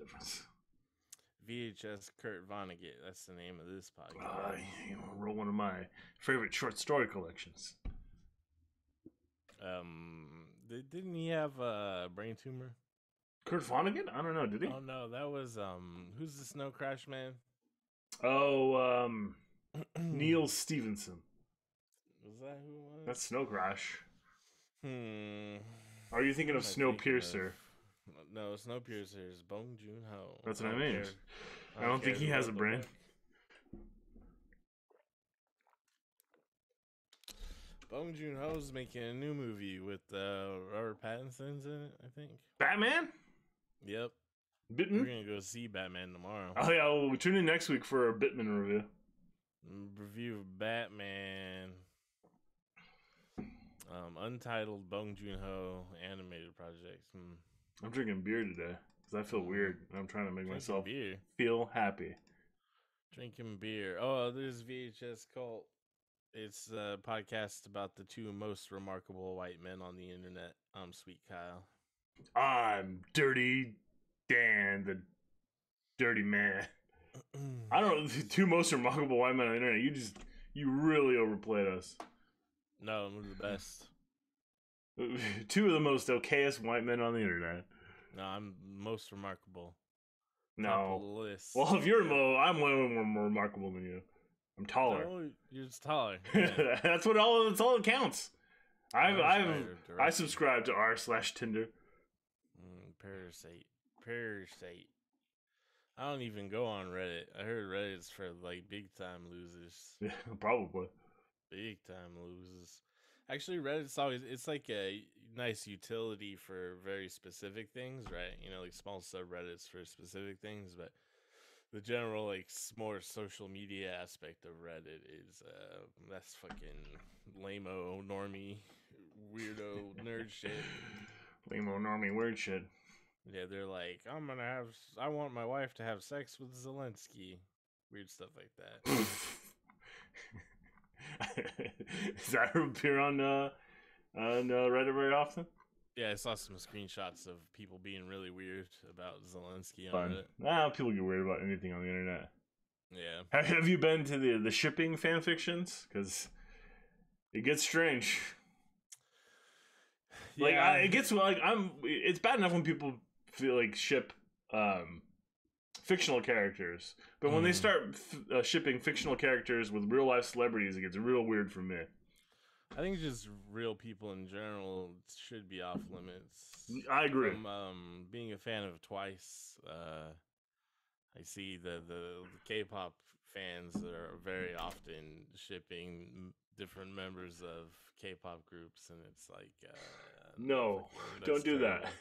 difference. VHS Kurt Vonnegut. That's the name of this podcast. Wrote one of my favorite short story collections. Didn't he have a brain tumor? Kurt Vonnegut? I don't know. Did he? Oh no, that was who's the Snow Crash man? Oh, Neil Stevenson. Was that who it was? That's Snow Crash. Hmm. Are you thinking of Snowpiercer? No, Snowpiercer is Bong Joon-ho. That's what I mean. I don't think he has a brain. Bong Joon-ho's making a new movie with Robert Pattinson's in it, I think. Batman? Yep. Bitten? We're gonna go see Batman tomorrow. Oh yeah, well, tune in next week for a Bitman review. Review of Batman. Untitled Bong Joon-ho animated project. I'm drinking beer today because I feel weird. I'm trying to make myself feel happy. Drinking beer. Oh, there's VHS Cult. It's a podcast about the two most remarkable white men on the internet. I'm Sweet Kyle. I'm Dirty Dan, the dirty man. I don't know, the two most remarkable white men on the internet. You really overplayed us. No, we're the best. Two of the most okayest white men on the internet. No, I'm most remarkable. No. Top of the list. Well, if you're I'm way more remarkable than you. I'm taller. No, you're just taller. Yeah. That's all that counts. I subscribe to r/Tinder. Parasite. I don't even go on Reddit. I heard Reddit's for like big time losers. Yeah, probably. Big time losers. Actually, it's like a nice utility for very specific things, right? You know, like small subreddits for specific things, but the general like more social media aspect of Reddit is that's fucking lame-o normie weirdo nerd shit. Lame-o normie weird shit. Yeah, they're like, I want my wife to have sex with Zelensky. Weird stuff like that. Does that appear on Reddit very often? Yeah, I saw some screenshots of people being really weird about Zelensky on Reddit. People get weird about anything on the internet. Yeah. Have you been to the shipping fan fictions? Because it gets strange. Like yeah. it gets like it's bad enough when people feel like ship fictional characters, but when they start shipping fictional characters with real life celebrities, it gets real weird for me. I think just real people in general should be off limits. I agree. From being a fan of Twice, I see the K-pop fans that are very often shipping different members of K-pop groups, and it's like no, don't do that.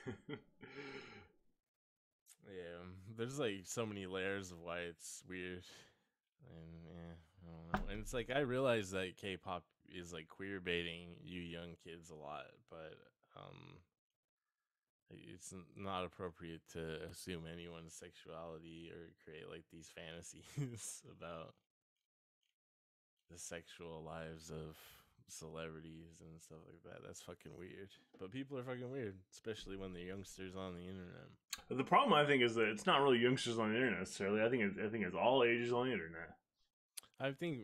Yeah, there's like so many layers of why it's weird, and I don't know. And it's like I realize that K-pop is like queer baiting you young kids a lot, but it's not appropriate to assume anyone's sexuality or create like these fantasies about the sexual lives of celebrities and stuff like that. That's fucking weird. But people are fucking weird, especially when they're youngsters on the internet. The problem I think is that it's not really youngsters on the internet necessarily. I think it's all ages on the internet. I think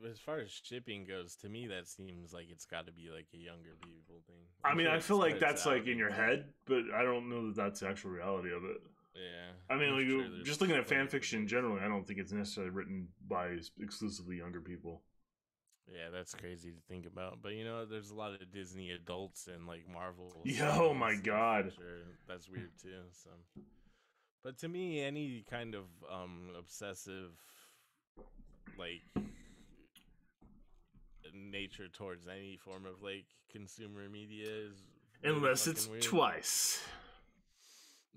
as far as shipping goes, to me that seems like it's got to be like a younger people thing. I mean, I feel like that's like in your head, but I don't know that that's the actual reality of it. Yeah. I mean, like, just looking at fan fiction generally, I don't think it's necessarily written by exclusively younger people. Yeah, that's crazy to think about. But, you know, there's a lot of Disney adults and, like, Marvel. Oh, my God. Sure, that's weird, too. So, but to me, any kind of obsessive, like, nature towards any form of, like, consumer media is really unless it's weird. Twice.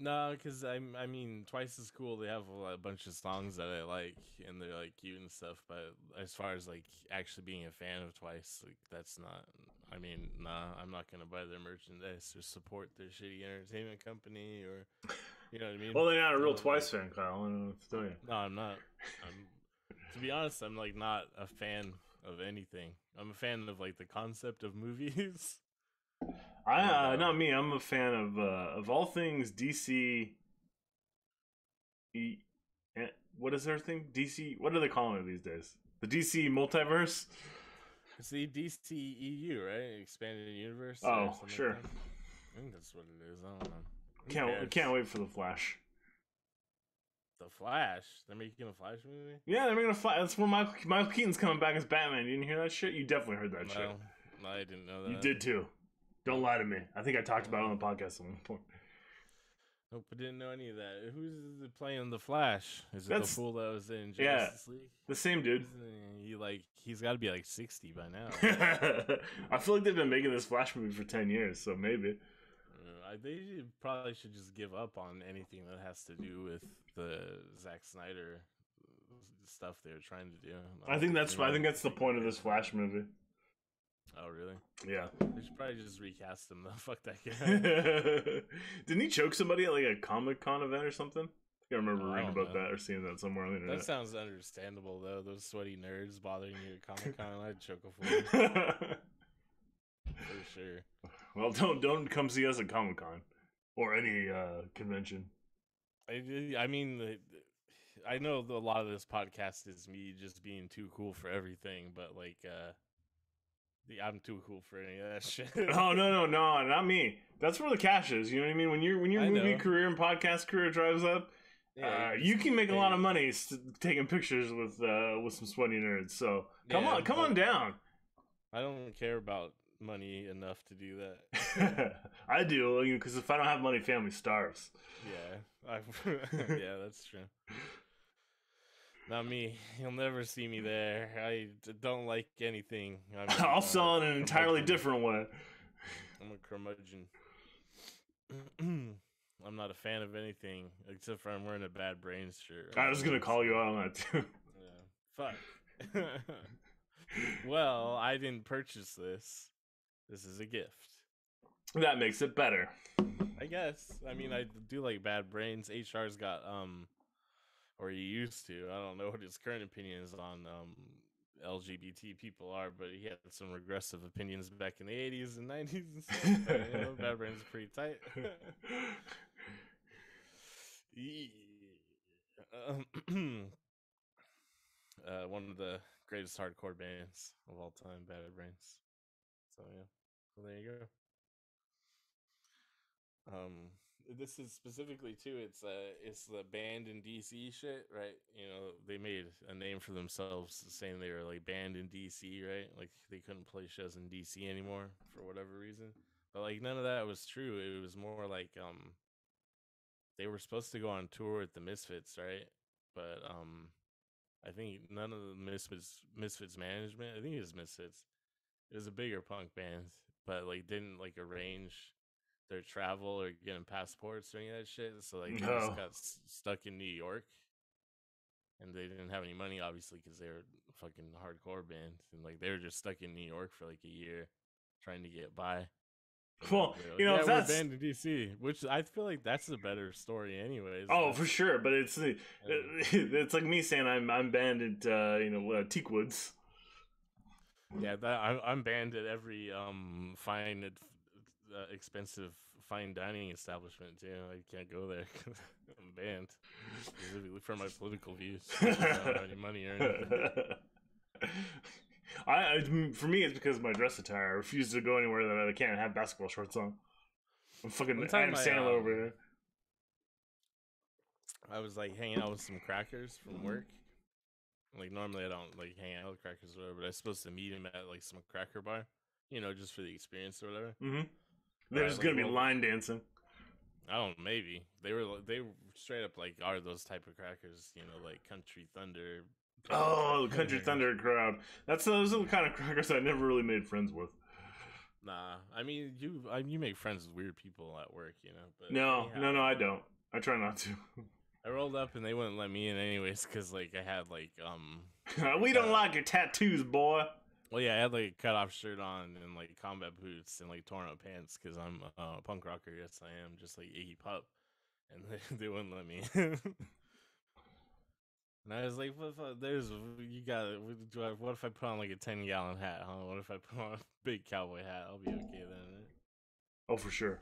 No, because I mean, Twice is cool. They have a bunch of songs that I like, and they're like cute and stuff. But as far as like actually being a fan of Twice, like that's not. I mean, nah, I'm not gonna buy their merchandise or support their shitty entertainment company, or you know what I mean. Well, they're not a real Twice fan, Kyle. I don't know what to tell you. No, I'm not. To be honest, I'm like not a fan of anything. I'm a fan of like the concept of movies. Not me. I'm a fan of all things DC E, what is their thing? DC. What are they calling it these days? The DC multiverse. It's the DCEU, right? Expanded Universe. Oh, sure. Like I think that's what it is. I don't know. Can't wait for the Flash. The Flash? They're making a Flash movie? Yeah, they're making a Flash. That's when Michael Keaton's coming back as Batman. You didn't hear that shit? You definitely heard that shit. No, I didn't know that. You did too. Don't lie to me. I think I talked about it on the podcast at one point. Nope, I didn't know any of that. Who's playing the Flash? Is it the fool that was in Justice League? The same dude. He's got to be like 60 by now. I feel like they've been making this Flash movie for 10 years, so maybe. They probably should just give up on anything that has to do with the Zack Snyder stuff they're trying to do. I think that's the point of this Flash movie. Oh, really? Yeah. They should probably just recast him, though. Fuck that guy. Didn't he choke somebody at like a Comic-Con event or something? I remember reading about that or seeing that somewhere on the internet. That sounds understandable, though. Those sweaty nerds bothering you at Comic-Con, I'd choke a fool. For sure. Well, don't come see us at Comic-Con or any convention. I mean, I know a lot of this podcast is me just being too cool for everything, but like, I'm too cool for any of that shit. Oh no, not me. That's where the cash is. You know what I mean? When your movie career and podcast career drives up, you can make a lot of money taking pictures with some sweaty nerds. So come on down. I don't care about money enough to do that. I do, because if I don't have money, family starves. Yeah, yeah, that's true. Not me. You'll never see me there. I don't like anything. I'll sell in an entirely different way. I'm a curmudgeon. I'm not a fan of anything except for I'm wearing a Bad Brains shirt. I was gonna call you out on that too. Yeah. Fuck. Well, I didn't purchase this. This is a gift. That makes it better. I guess. I mean, I do like Bad Brains. HR's got or he used to. I don't know what his current opinions on LGBT people are, but he had some regressive opinions back in the 80s and 90s and stuff. But, Bad Brains is pretty tight. One of the greatest hardcore bands of all time, Bad Brains. So yeah, well, there you go. This is specifically too. It's the band in DC shit, right? You know, they made a name for themselves, saying they were like banned in DC, right? Like they couldn't play shows in DC anymore for whatever reason. But like none of that was true. It was more like they were supposed to go on tour with the Misfits, right? But I think none of the Misfits management. I think it was Misfits. It was a bigger punk band, but like didn't like arrange their travel or getting passports or any of that shit. So like they just got stuck in New York, and they didn't have any money obviously because they were a fucking hardcore band, and like they were just stuck in New York for like a year trying to get by. Well, you know, we're banned in DC, which I feel like that's the better story, anyways. Oh, for sure, but it's like me saying I'm banned at Teakwoods. Yeah, I'm banned at every fine, expensive fine dining establishment too. I can't go there. I'm banned specifically for my political views. I don't have any money or anything. For me, it's because of my dress attire. I refuse to go anywhere that I can't have basketball shorts on. I'm fucking Adam Sandler over here. I was like hanging out with some crackers from work. Like normally I don't like hang out with crackers or whatever, but I was supposed to meet him at like some cracker bar, you know, just for the experience or whatever. Mm-hmm. There's gonna be line dancing. I don't know, maybe they were straight up like are those type of crackers, you know, like Country Thunder. Oh, the Country Thunder crowd. Those are the kind of crackers I never really made friends with. Nah, I mean you make friends with weird people at work, you know. But no, I don't. I try not to. I rolled up and they wouldn't let me in anyways because like I had like we don't like your tattoos, boy. Well, yeah, I had like a cutoff shirt on and like combat boots and like torn up pants because I'm a punk rocker. Yes, I am, just like Iggy Pop, and they wouldn't let me. And I was like, "What if I put on like a 10-gallon hat? Huh? What if I put on a big cowboy hat? I'll be okay then." Oh, for sure.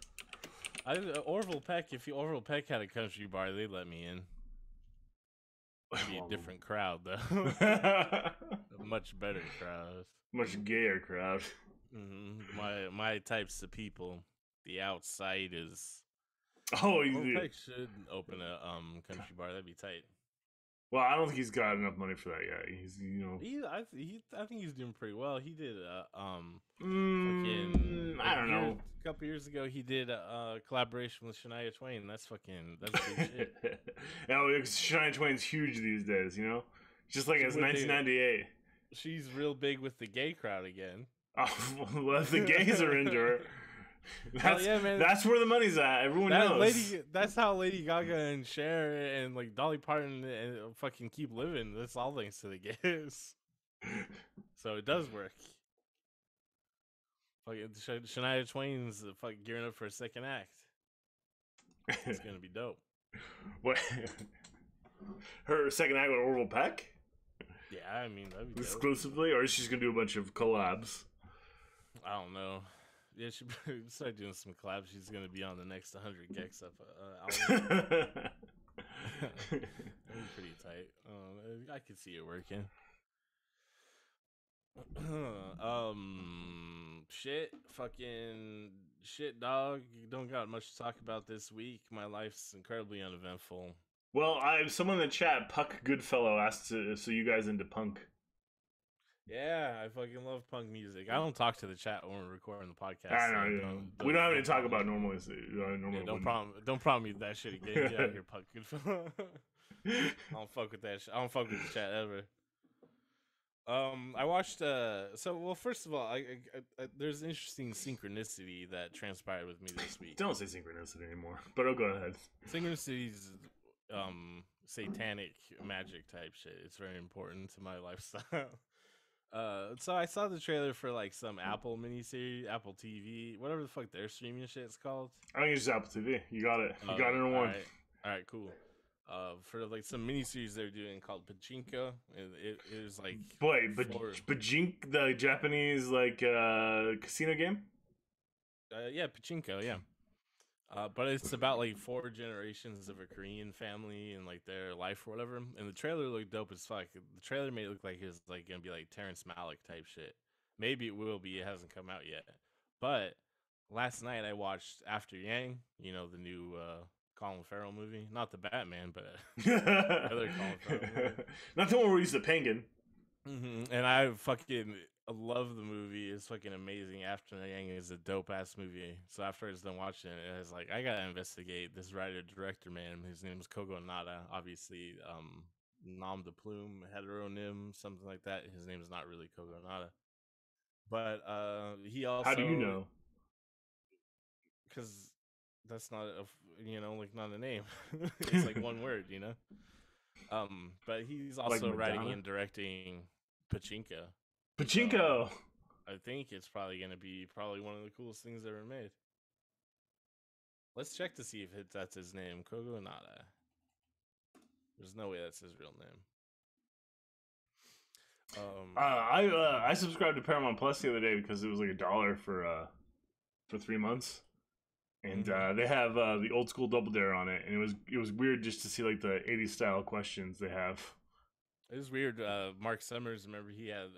Orville Peck. If Orville Peck had a country bar, they'd let me in. It'd be a different crowd though. A much better crowd. Much gayer crowd. My types of people. The outsiders. Oh, Peck should open a country bar. That'd be tight. Well, I don't think he's got enough money for that yet. He's I think he's doing pretty well. He did I don't know. A couple years ago, he did a collaboration with Shania Twain. That's big shit. Yeah, Shania Twain's huge these days. You know, just like it's 1998. She's real big with the gay crowd again. Oh, well, if the gays are into her. That's, yeah, man. That's where the money's at. Everyone knows. That's how Lady Gaga and Cher and like Dolly Parton and fucking keep living. That's all thanks to the gays. So it does work. Fucking Shania Twain's fucking gearing up for a second act. It's gonna be dope. What? Her second act with Orville Peck? Yeah, I mean that'd be exclusively, or is she just gonna do a bunch of collabs? I don't know. Yeah, she start doing some collabs. She's gonna be on the next 100 Gex up album. That'd be pretty tight. I could see it working. Shit, dog. You don't got much to talk about this week. My life's incredibly uneventful. Well, someone in the chat, Puck Goodfellow, asked so you guys into punk. Yeah, I fucking love punk music. I don't talk to the chat when we're recording the podcast. I know. So we don't have any to talk about normally. So don't prompt me that shit again. Get out here, Puck Goodfellow. I don't fuck with that shit. I don't fuck with the chat ever. I watched. First of all, I there's interesting synchronicity that transpired with me this week. Don't say synchronicity anymore, but I'll go ahead. Synchronicity's satanic magic type shit. It's very important to my lifestyle. So I saw the trailer for like some Apple miniseries, Apple TV, whatever the fuck their streaming shit's called. I think it's just Apple TV. You got it. You got it in one. All right, cool. For like some miniseries they're doing called Pachinko. It was like Pachinko, the Japanese like casino game. Yeah, Pachinko. Yeah. But it's about like 4 generations of a Korean family and like their life or whatever. And the trailer looked dope as fuck. The trailer made it look like it's like gonna be like Terrence Malick type shit. Maybe it will be. It hasn't come out yet. But last night I watched After Yang. You know, the new Colin Farrell movie. Not the Batman, but the other Colin Farrell movie. Not the one where he's the penguin. Mm-hmm. And I fucking love the movie. It's fucking amazing. After Yang is a dope ass movie. So after I was done watching it, I was like, I gotta investigate this writer director man. His name is Kogo Nada. Obviously, nom de plume, heteronym, something like that. His name is not really Kogo Nada. But he also. How do you know? Because that's not like not a name. It's like one word, you know. But he's also like writing and directing Pachinko. Pachinko. I think it's probably gonna be one of the coolest things ever made. Let's check to see if that's his name, Kogo Nada. There's no way that's his real name. I subscribed to Paramount Plus the other day because it was like $1 for 3 months. And they have the old school Double Dare on it, and it was weird just to see like the 80s style questions they have. It was weird. Mark Summers, remember he had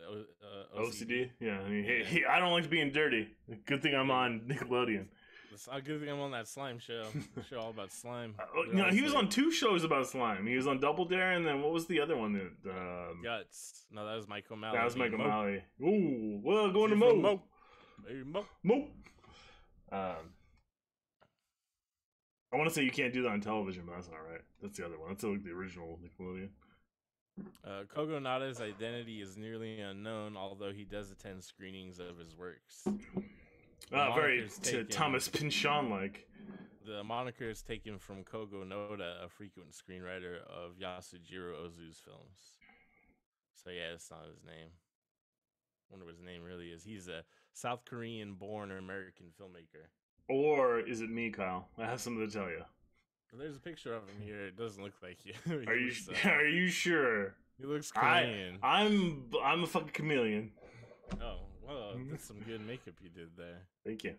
OCD? Yeah, I mean, I don't like being dirty. Good thing I'm on Nickelodeon. It's a good thing I'm on that slime show. Show all about slime. He was on 2 shows about slime. He was on Double Dare, and then what was the other one? Guts. No, that was Mike O'Malley. That was Mike O'Malley. Ooh, well, going to Mo. Hey, Mo. I want to say you can't do that on television, but that's not right. That's the other one. That's like the original Nickelodeon. Kogo Nada's identity is nearly unknown, although he does attend screenings of his works. Very Thomas Pynchon-like. The moniker is taken from Kogo Noda, a frequent screenwriter of Yasujiro Ozu's films. So yeah, it's not his name. I wonder what his name really is. He's a South Korean-born American filmmaker. Or is it me, Kyle? I have something to tell you. There's a picture of him here. It doesn't look like you. Are you sure? He looks Korean. I'm a fucking chameleon. Oh, well, that's some good makeup you did there. Thank you.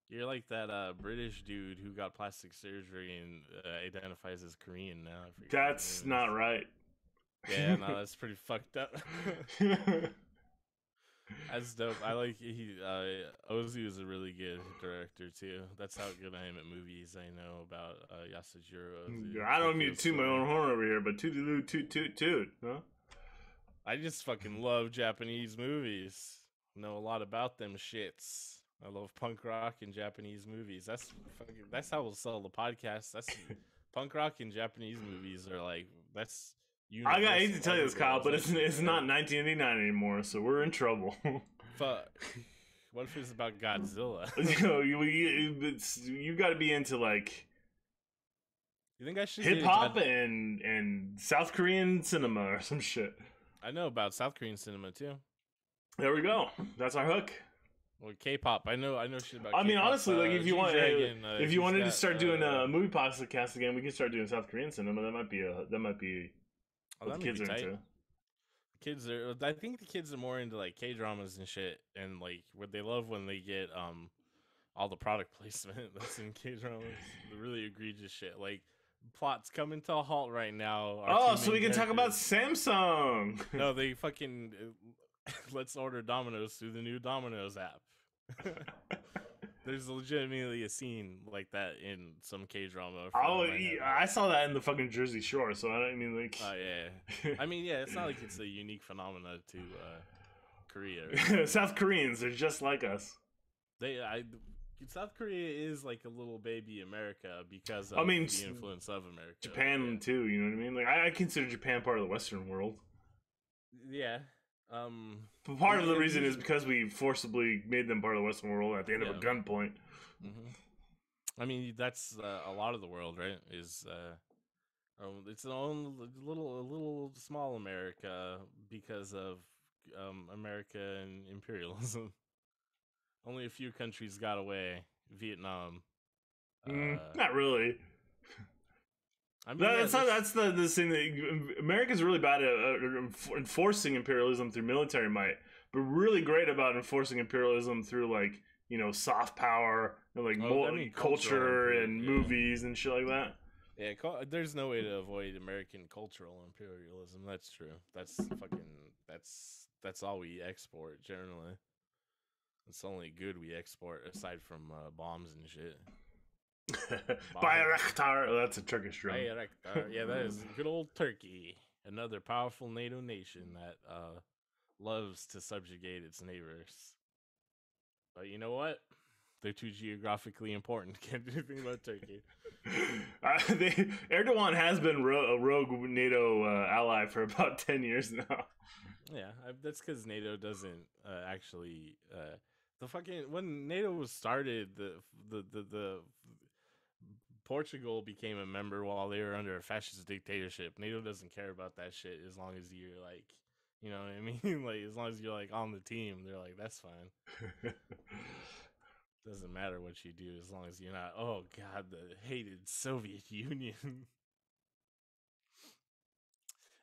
You're like that British dude who got plastic surgery and identifies as Korean now. That's not right. Yeah, no, that's pretty fucked up. That's dope. I like Ozzy was a really good director too. That's how good I am at movies. I know about Yasujiro Ozu, I don't mean Tokyo to toot my Story. own horn over here, but toot toot toot toot, huh? I just fucking love Japanese movies. Know a lot about them shits. I love punk rock and Japanese movies. That's how we'll sell the podcast. That's punk rock and Japanese movies are like that's I hate universal to tell you this, everywhere. Kyle, but That shit, it's man. not 1989 anymore, so we're in trouble. Fuck. What if it's about Godzilla? You got to be into like You think I should hip get hop and South Korean cinema or some shit. I know about South Korean cinema too. There we go. That's our hook. Well, K-pop. I know shit about. I mean, K-pop. honestly, like if you want, if you wanted to got, start doing a movie podcast again, we can start doing South Korean cinema. That might be oh, what the kids are into. Kids are. I think the kids are more into like K-dramas and shit, and like what they love when they get all the product placement that's in K-dramas. The really egregious shit, like plots coming to a halt right now. Oh, so we can talk about Samsung. No, they fucking let's order Domino's through the new Domino's app. There's legitimately a scene like that in some K-drama. Oh, I saw that in the fucking Jersey Shore, so I don't mean like. Oh yeah, I mean yeah, it's not like it's a unique phenomena to Korea. South Koreans are just like us. South Korea is like a little baby America because of the influence of America. Japan too, you know what I mean? Like I consider Japan part of the Western world. Yeah. But part of the reason is because we forcibly made them part of the Western world at the end of a gunpoint. Mm-hmm. I mean, that's a lot of the world, right? Is it's a little small America because of America and imperialism. Only a few countries got away. Vietnam. Not really. I mean, that's the thing that America's really bad at enforcing imperialism through military might, but really great about enforcing imperialism through like soft power and like culture and movies and shit like that. Yeah, there's no way to avoid American cultural imperialism. That's true. That's that's all we export generally. It's the only good we export aside from bombs and shit. Bayraktar. Oh, that's a Turkish drum. Bayraktar. Yeah, that is good old Turkey, another powerful NATO nation that loves to subjugate its neighbors. But you know what? They're too geographically important. Can't do anything about Turkey. Erdogan has been a rogue NATO ally for about 10 years now. Yeah, that's because NATO doesn't actually. The fucking when NATO was started, the Portugal became a member while they were under a fascist dictatorship. NATO doesn't care about that shit as long as you're like, you know what I mean? Like as long as you're like on the team, they're like, that's fine. Doesn't matter what you do as long as you're not. Oh God, the hated Soviet Union.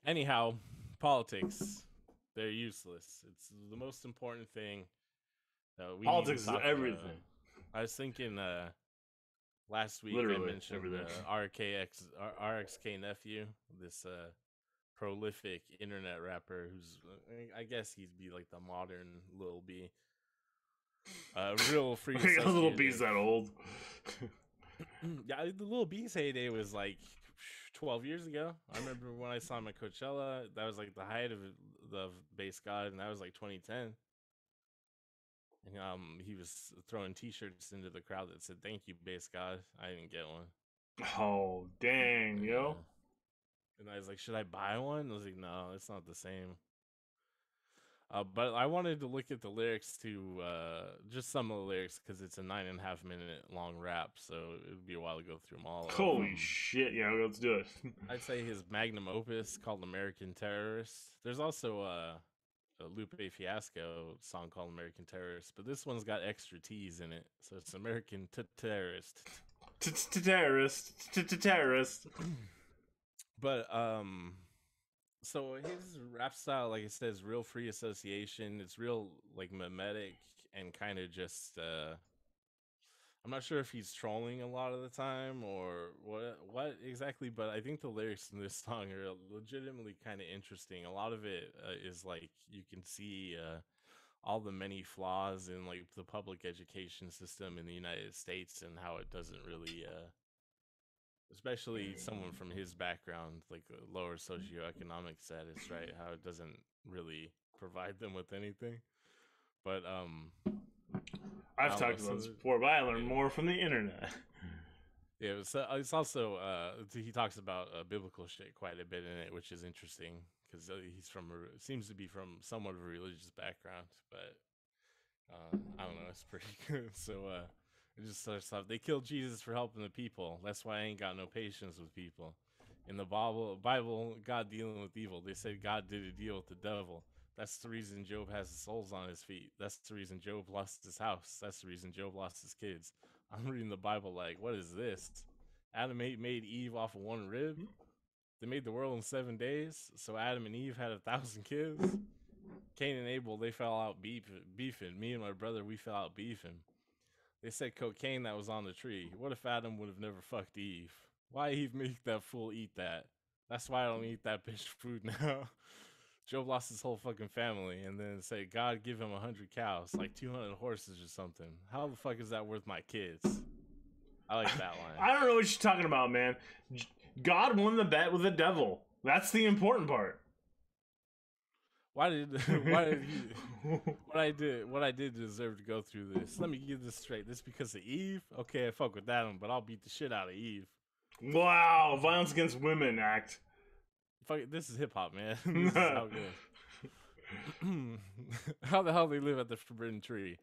Anyhow, politics. They're useless. It's the most important thing. Politics is everything. I was thinking last week Literally, I mentioned RXK nephew, this prolific internet rapper who's I guess he'd be like the modern Lil B. Real free. Lil B's that old. Yeah, the Lil B's heyday was like 12 years ago. I remember when I saw him at Coachella. That was like the height of Bass God, and that was like 2010. And he was throwing T-shirts into the crowd that said "Thank you, Bass God." I didn't get one. Oh dang, yo! And I was like, "Should I buy one?" I was like, "No, it's not the same." But I wanted to look at the lyrics to just some of the lyrics because it's a 9.5 minute long rap, so it would be a while to go through them all. Holy shit! Yeah, let's do it. I'd say his magnum opus called "American Terrorist." There's also a Lupe Fiasco song called "American Terrorist," but this one's got extra T's in it, so it's "American Terrorist." Terrorist. But so his rap style, like it says, real free association. It's real like mimetic and kind of just I'm not sure if he's trolling a lot of the time or what exactly, but I think the lyrics in this song are legitimately kind of interesting. A lot of it is like you can see all the many flaws in like the public education system in the United States and how it doesn't really especially someone from his background, like a lower socioeconomic status, right? How it doesn't really provide them with anything. But I I've don't know. talked So about this before, but I learned yeah, more from the internet. yeah. It's also he talks about biblical shit quite a bit in it, which is interesting because he's seems to be from somewhat of a religious background, but I don't know. It's pretty good. So it just starts off. They killed Jesus for helping the people. That's why I ain't got no patience with people. In the Bible, God dealing with evil. They said God did a deal with the devil. That's the reason Job has his soles on his feet. That's the reason Job lost his house. That's the reason Job lost his kids. I'm reading the Bible like, what is this? Adam made Eve off of one rib. They made the world in 7 days. So Adam and Eve had 1,000 kids. Cain and Abel, they fell out beefing. Me and my brother, we fell out beefing. They said cocaine that was on the tree. What if Adam would have never fucked Eve? Why Eve make that fool eat that? That's why I don't eat that bitch food now. Job lost his whole fucking family and then say God give him 100 cows, like 200 horses or something. How the fuck is that worth my kids? I like that line. I don't know what you're talking about, man. God won the bet with the devil. That's the important part. Why did he what I did deserve to go through this? Let me get this straight. This because of Eve? Okay, I fuck with that one, but I'll beat the shit out of Eve. Wow, Violence Against Women Act. Fuck it, this is hip hop, man. This is how it goes. How the hell they live at the forbidden tree?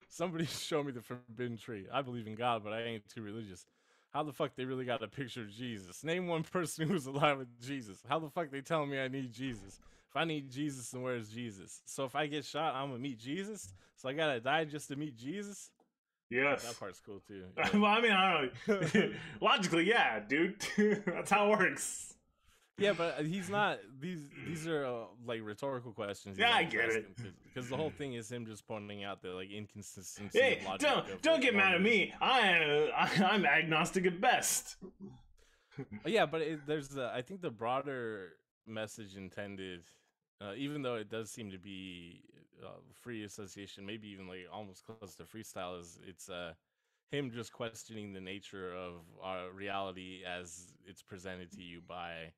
Somebody show me the forbidden tree. I believe in God, but I ain't too religious. How the fuck they really got a picture of Jesus? Name one person who's alive with Jesus. How the fuck they telling me I need Jesus? If I need Jesus, then where's Jesus? So if I get shot, I'm gonna meet Jesus. So I gotta die just to meet Jesus. Yes. That part's cool too. Yeah. Well, I mean, I don't know. Logically, yeah, dude. That's how it works. Yeah, but he's not. These are like rhetorical questions. Yeah, I get it. Because the whole thing is him just pointing out the like inconsistency. Hey, of logic don't get mad at me. I'm agnostic at best. Yeah, but there's I think the broader message intended, even though it does seem to be free association, maybe even like almost close to freestyle, is it's him just questioning the nature of our reality as it's presented to you by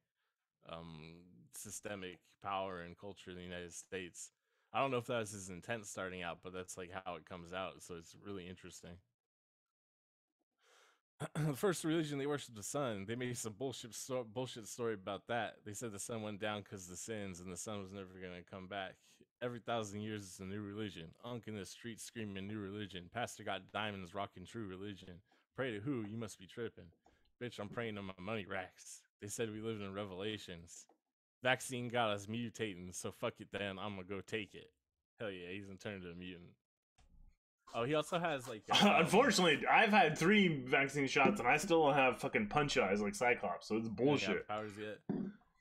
systemic power and culture in the United States. I don't know if that was his intent starting out, but that's like how it comes out. So it's really interesting. The first religion, they worship the sun. They made some bullshit story about that. They said the sun went down because of the sins, and the sun was never gonna come back. Every 1,000 years, it's a new religion. Unk in the streets screaming new religion. Pastor got diamonds, rocking true religion. Pray to who? You must be tripping. Bitch, I'm praying on my money racks. They said we lived in Revelations. Vaccine got us mutating, so fuck it then. I'm gonna go take it. Hell yeah, he's gonna turn into a mutant. Oh, he also has like. Unfortunately, I've had 3 vaccine shots and I still don't have fucking punch eyes like Cyclops, so it's bullshit. Powers yet?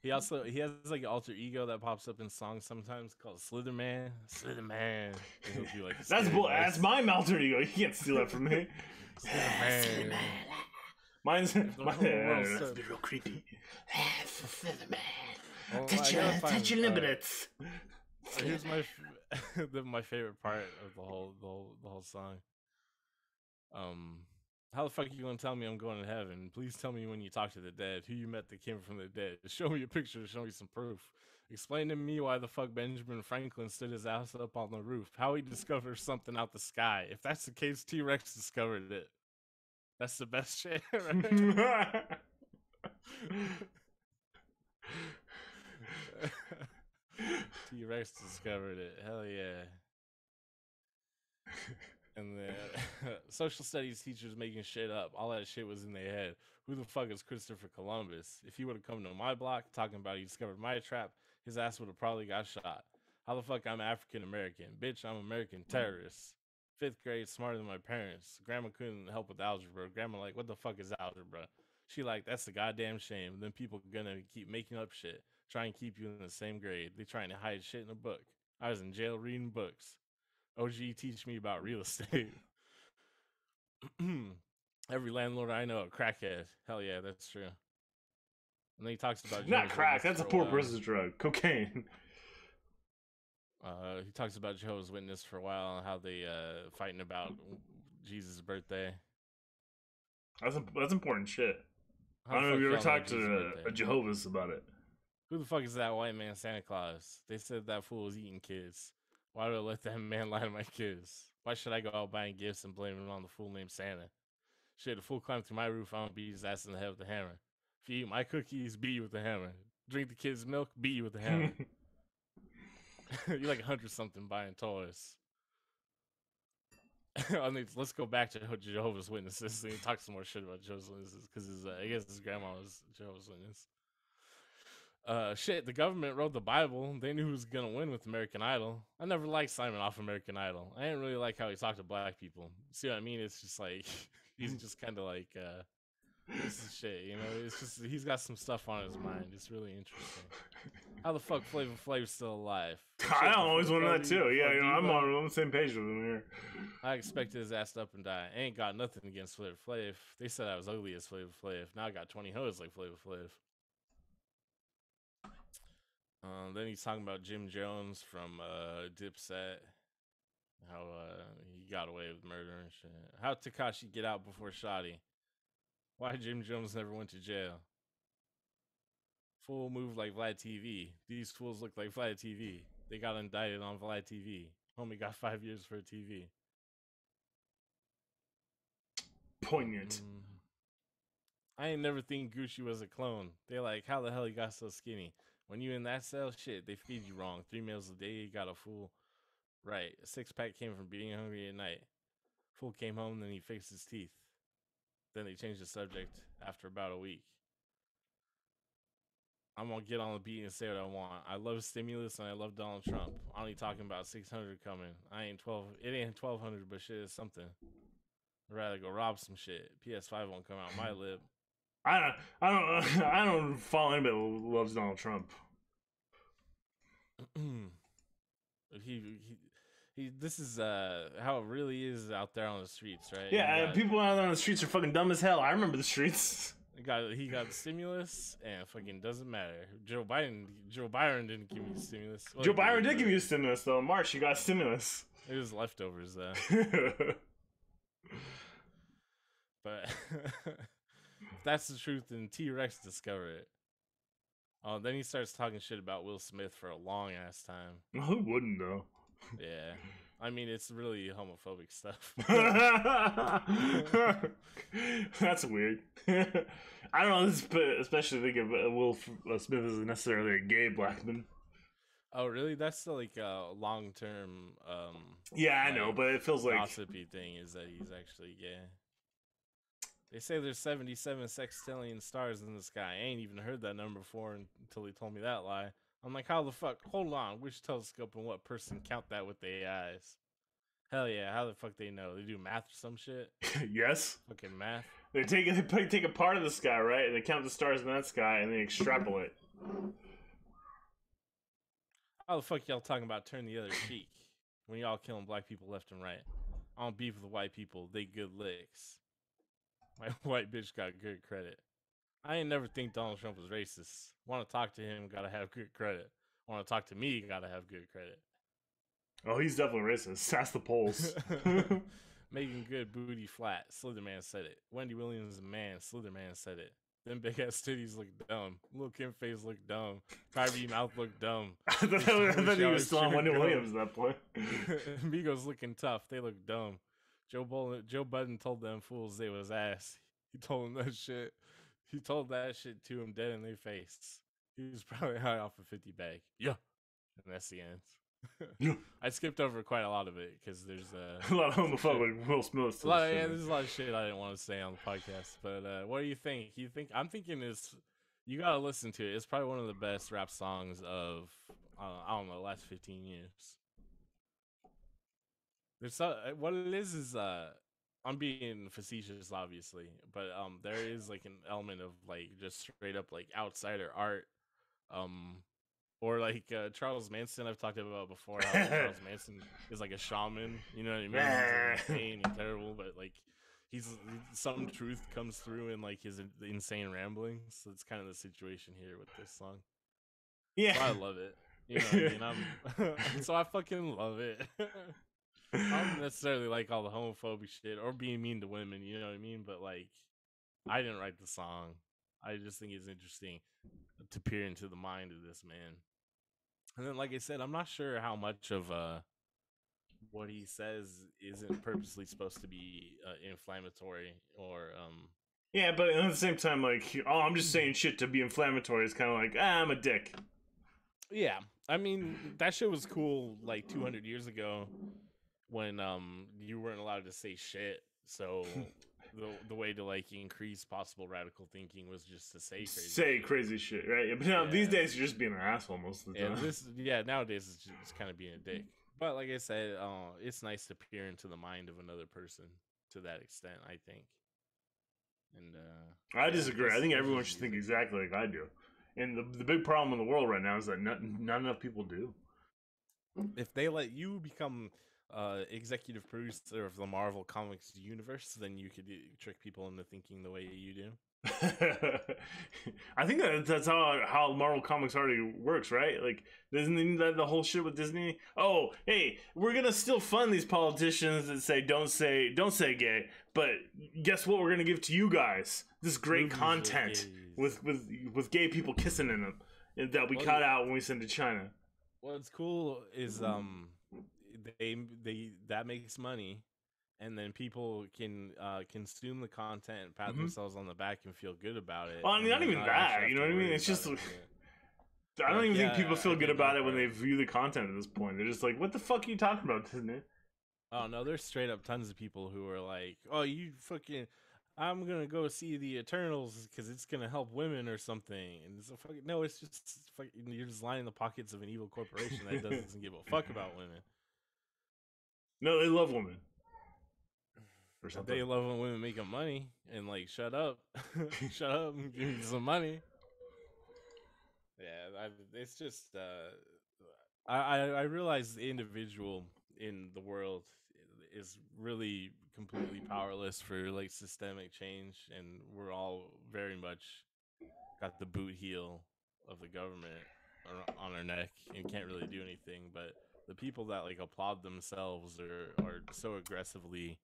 He has like an alter ego that pops up in songs sometimes called Slitherman. Slitherman. Like that's my alter ego. You can't steal that from me. Slitherman. Mine's real creepy. Slitherman. Touch your limits. Here's my favorite part of the whole song. How the fuck are you gonna tell me I'm going to heaven? Please tell me when you talk to the dead, who you met that came from the dead. Show me a picture, show me some proof. Explain to me why the fuck Benjamin Franklin stood his ass up on the roof. How he discovered something out the sky. If that's the case, T-Rex discovered it. That's the best shit, right? T-Rex discovered it. Hell yeah. And the social studies teachers making shit up. All that shit was in their head. Who the fuck is Christopher Columbus? If he would have come to my block talking about he discovered my trap, his ass would have probably got shot. How the fuck I'm African American? Bitch, I'm American terrorist. 5th grade, smarter than my parents. Grandma couldn't help with algebra. Grandma like, what the fuck is algebra? She like, that's the goddamn shame. Then people gonna keep making up shit. Try and keep you in the same grade. They trying to hide shit in a book. I was in jail reading books. OG teach me about real estate. Every landlord I know a crackhead. Hell yeah, that's true. And then he talks about Not Jehovah's crack. Witness That's a for poor while. person's drug. Cocaine. He talks about Jehovah's Witness for a while and how they fighting about Jesus' birthday. That's important shit. How I the don't know fuck if you ever y'all know talked Jesus' to birthday? a Jehovah's about it. Who the fuck is that white man Santa Claus? They said that fool was eating kids. Why do I let that man lie to my kids? Why should I go out buying gifts and blame it on the fool named Santa? Shit, the fool climbed through my roof, I'm gonna beat his ass in the head with a hammer. If you eat my cookies, beat you with a hammer. Drink the kids' milk, beat you with a hammer. You're like 100-something buying toys. Let's go back to Jehovah's Witnesses and talk some more shit about Jehovah's Witnesses because I guess his grandma was Jehovah's Witness. Shit, the government wrote the Bible. They knew who was gonna win with American Idol. I never liked Simon off American Idol. I didn't really like how he talked to black people. See what I mean? It's just like he's just kind of like this is shit, you know. It's just he's got some stuff on his mind. It's really interesting. How the fuck Flavor Flav's still alive? I always wanted that too. Yeah, you know, I'm on the same page with him here. I expected his ass to up and die. I ain't got nothing against Flavor Flav. They said I was ugly as Flavor Flav. Now I got 20 hoes like Flavor Flav. Then he's talking about Jim Jones from Dipset. How he got away with murder and shit. How Tekashi get out before Shoddy? Why Jim Jones never went to jail? Fool move like Vlad TV. These fools look like Vlad TV. They got indicted on Vlad TV. Homie got 5 years for a TV. Poignant. I ain't never think Gucci was a clone. They like, how the hell he got so skinny? When you in that cell, shit, they feed you wrong. 3 meals a day, you got a fool. Right, a 6-pack came from being hungry at night. Fool came home, then he fixed his teeth. Then they changed the subject after about a week. I'm gonna get on the beat and say what I want. I love stimulus and I love Donald Trump. I'm only talking about 600 coming. I ain't 12. It ain't 1200, but shit is something. I'd rather go rob some shit. PS5 won't come out my lip. I don't follow anybody who loves Donald Trump. This is how it really is out there on the streets, right? Yeah, people out there on the streets are fucking dumb as hell. I remember the streets. He got the stimulus and fucking doesn't matter. Joe Byron didn't give you stimulus. Well, Joe Byron did give you a stimulus though. In March, you got stimulus. It was leftovers though. But if that's the truth, then T-Rex discovered it. Oh, then he starts talking shit about Will Smith for a long ass time. Who wouldn't though? Yeah. I mean, it's really homophobic stuff. That's weird. I don't know, especially think of Will Smith as necessarily a gay black man. Oh, really? That's the, like long-term. Yeah, I know, but it feels like gossipy thing is that he's actually gay. They say there's 77 sextillion stars in the sky. I ain't even heard that number before until he told me that lie. I'm like, how the fuck? Hold on, which telescope and what person count that with their eyes? Hell yeah, how the fuck they know? They do math or some shit? Yes. Fucking math. They take a part of the sky, right? And they count the stars in that sky and they extrapolate. How the fuck y'all talking about turn the other cheek when y'all killing black people left and right? I don't beef with white people, they good licks. My white bitch got good credit. I ain't never think Donald Trump was racist. Want to talk to him, gotta have good credit. Want to talk to me, gotta have good credit. Oh, he's definitely racist. Ask the polls. Making good booty flat. Slitherman said it. Wendy Williams is a man. Slitherman said it. Them big ass titties look dumb. Lil Kim face look dumb. Kyrie mouth look dumb. I thought he was still on Wendy Williams at that point. Migos looking tough. They look dumb. Joe Budden told them fools they was ass. He told them that shit. He told that shit to him dead in their face. He was probably high off a 50 bag. Yeah. And that's the end. I skipped over quite a lot of it because there's a lot of homophobic Will Smith. There's a lot of shit I didn't want to say on the podcast. But what do you think? I'm thinking you gotta listen to it. It's probably one of the best rap songs of I don't know, the last 15 years. There's what it is I'm being facetious, obviously, but there is like an element of like just straight up like outsider art, or like Charles Manson. I've talked about before. How Charles Manson is like a shaman. You know what I mean? He's like insane and terrible, but like he's some truth comes through in like his insane ramblings. So it's kind of the situation here with this song. Yeah, so I love it. You know what I mean? So I fucking love it. I don't necessarily like all the homophobic shit or being mean to women. You know what I mean? But like, I didn't write the song. I just think it's interesting to peer into the mind of this man. And then, like I said, I'm not sure how much of what he says isn't purposely supposed to be inflammatory or yeah, but at the same time, like, oh, I'm just saying shit to be inflammatory is kind of like, I'm a dick. yeah. I mean, that shit was cool like 200 years ago when you weren't allowed to say shit. So the way to like increase possible radical thinking was just to say crazy shit, right? Yeah, but now these days you're just being an asshole most of the time. Nowadays it's just kind of being a dick. But like I said, it's nice to peer into the mind of another person to that extent, I think. And I disagree. I think everyone should think exactly like I do. And the big problem in the world right now is that not enough people do. If they let you become executive producer of the Marvel Comics universe, then you could trick people into thinking the way you do. I think that's how Marvel Comics already works, right? Like, isn't that the whole shit with Disney? Oh, hey, we're gonna still fund these politicians that say don't say gay, but guess what? We're gonna give to you guys this great content with gay people kissing in them that we cut out when we send to China. What's cool is they that makes money. And then people can consume the content, pat themselves on the back, and feel good about it. Well, I mean, not even that. You know what I mean? It's just I don't even think people feel good about it when they view the content at this point. They're just like, "What the fuck are you talking about, Disney?" Oh no, there's straight up tons of people who are like, "Oh, you fucking, I'm gonna go see the Eternals because it's gonna help women or something." And it's a fucking no, it's just fucking, you're just lining the pockets of an evil corporation that doesn't give a fuck about women. No, they love women. They love when women make them money and like shut up, shut up and give me some money. Yeah, it's just I realize the individual in the world is really completely powerless for like systemic change, and we're all very much got the boot heel of the government on our neck and can't really do anything. But the people that like applaud themselves are so aggressively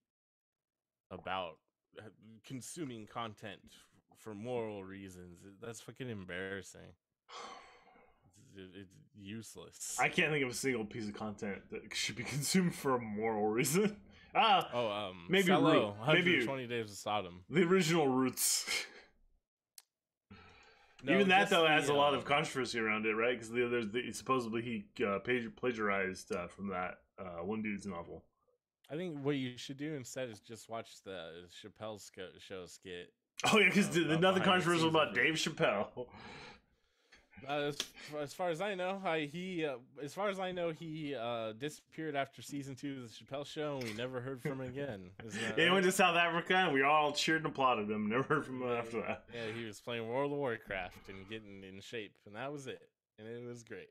about consuming content for moral reasons. That's fucking embarrassing. It's useless. I can't think of a single piece of content that should be consumed for a moral reason. Maybe Cello, 120 Days of Sodom. The original Roots. No, even that though has a lot of controversy around it, right? Because supposedly he plagiarized from that one dude's novel. I think what you should do instead is just watch the Chappelle show skit. Oh yeah, because nothing controversial about Dave Chappelle. As far as I know, he disappeared after season 2 of the Chappelle show, and we never heard from him again. He went to South Africa, and we all cheered and applauded him. Never heard from him after that. Yeah, he was playing World of Warcraft and getting in shape, and that was it. And it was great.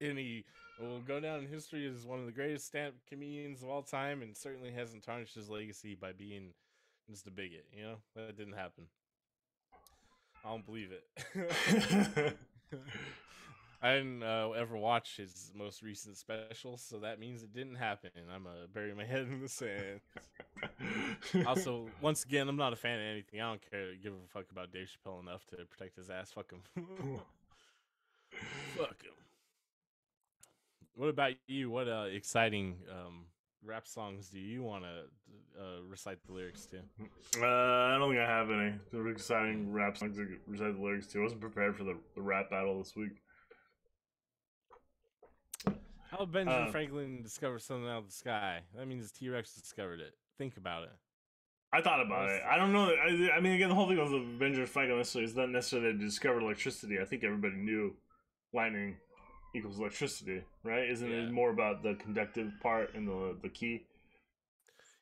And he will go down in history as one of the greatest stand-up comedians of all time, and certainly hasn't tarnished his legacy by being just a bigot. You know, that didn't happen. I don't believe it. I didn't ever watch his most recent special, so that means it didn't happen. I'm gonna bury my head in the sand. Also, once again, I'm not a fan of anything. I don't give a fuck about Dave Chappelle enough to protect his ass. Fuck him. Fuck him. What about you? What exciting rap songs do you want to recite the lyrics to? I don't think I have any. There were exciting rap songs to recite the lyrics to. I wasn't prepared for the rap battle this week. How did Benjamin Franklin discover something out of the sky? That means T-Rex discovered it. Think about it. I thought about it. I don't know. I mean, again, the whole thing with Benjamin Franklin is not necessarily that he discovered electricity. I think everybody knew lightning equals electricity, right? Isn't it more about the conductive part and the key?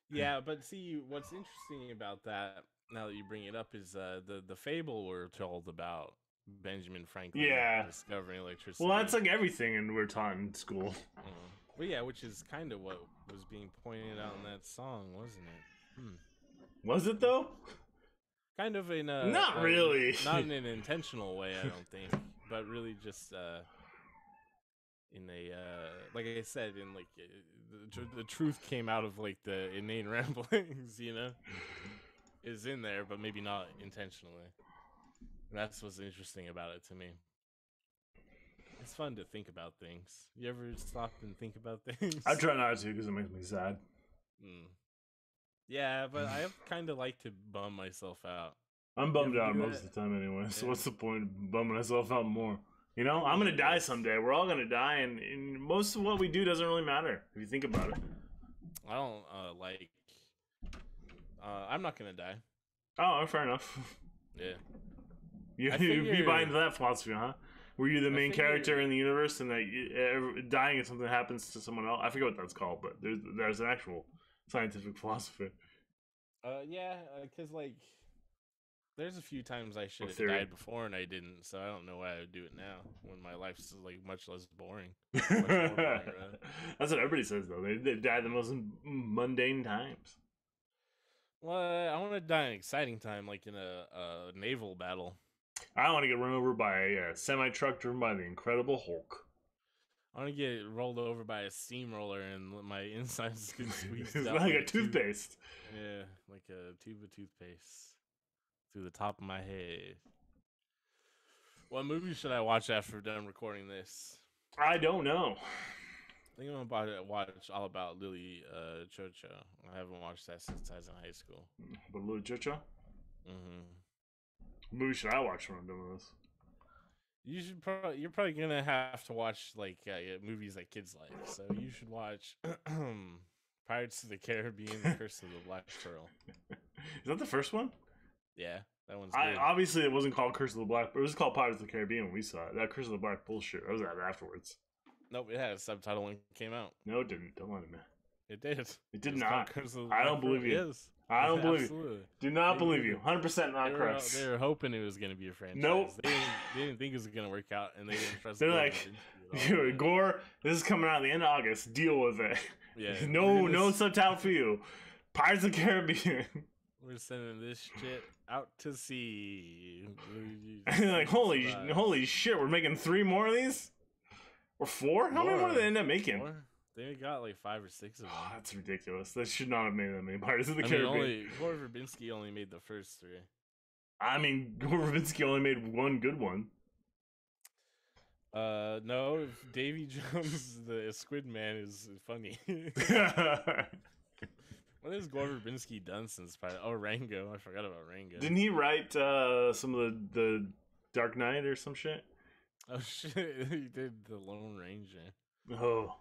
Yeah, but see, what's interesting about that, now that you bring it up, is the fable we're told about Benjamin Franklin discovering electricity. Well, that's like everything, and we're taught in school. Well, yeah, which is kind of what was being pointed out in that song, wasn't it? Was it though? Kind of in Not really. not in an intentional way, I don't think, but really just in a like I said, in like the truth came out of like the inane ramblings, you know, is in there, but maybe not intentionally. That's what's interesting about it to me. It's fun to think about things. You ever stop and think about things? I try not to because it makes me sad. Yeah, but I kind of like to bum myself out. I'm bummed out most of the time anyway, so what's the point of bumming myself out more? You know, I'm gonna die someday. We're all gonna die, and most of what we do doesn't really matter if you think about it. I don't I'm not gonna die. Oh, fair enough. Yeah. You buy into that philosophy, huh? Were you the main character in the universe, and that dying if something happens to someone else? I forget what that's called, but there's an actual scientific philosophy. Yeah, because like, there's a few times I should have died before and I didn't, so I don't know why I would do it now when my life's like much less boring. Much more boring, That's what everybody says though. They die the most mundane times. Well, I want to die in an exciting time, like in a naval battle. I want to get run over by a semi-truck driven by the Incredible Hulk. I want to get rolled over by a steamroller and my insides get squeezed it's out like a toothpaste. Yeah, like a tube of toothpaste through the top of my head. What movie should I watch after we're done recording this? I don't know. I think I'm about to watch All About Lily Chocho. I haven't watched that since I was in high school. But Lily Chocho? Mm-hmm. What movie should I watch when I'm done with this? You're probably gonna have to watch like movies that kids like. So you should watch Pirates of the Caribbean: The Curse of the Black Pearl. Is that the first one? Yeah, that one's good. Obviously, it wasn't called Curse of the Black, but it was called Pirates of the Caribbean when we saw it. That Curse of the Black bullshit. That was out afterwards. Nope, it had a subtitle when it came out. No, it didn't. Don't lie to me. It did. It did not. I don't believe you. Yes. I don't believe you. Do not believe you. 100% not correct. They were hoping it was going to be a franchise. Nope. They didn't think it was going to work out, and they didn't trust. They're like, Gore, this is coming out at the end of August. Deal with it. Yeah. no subtitle for you. Pirates of the Caribbean. We're sending this shit out to sea. Like, holy shit, we're making 3 more of these? Or 4? How many more did they end up making? 4? They got like 5 or 6 of them. Oh, that's ridiculous. They should not have made that many Pirates of the Caribbean. Gore Verbinski only made the first 3. I mean, Gore Verbinski only made one good one. No, Davy Jones, the Squid Man, is funny. What has Gore Verbinski done since Pirate? Oh, Rango. I forgot about Rango. Didn't he write some of the Dark Knight or some shit? Oh shit, he did the Lone Ranger. Oh.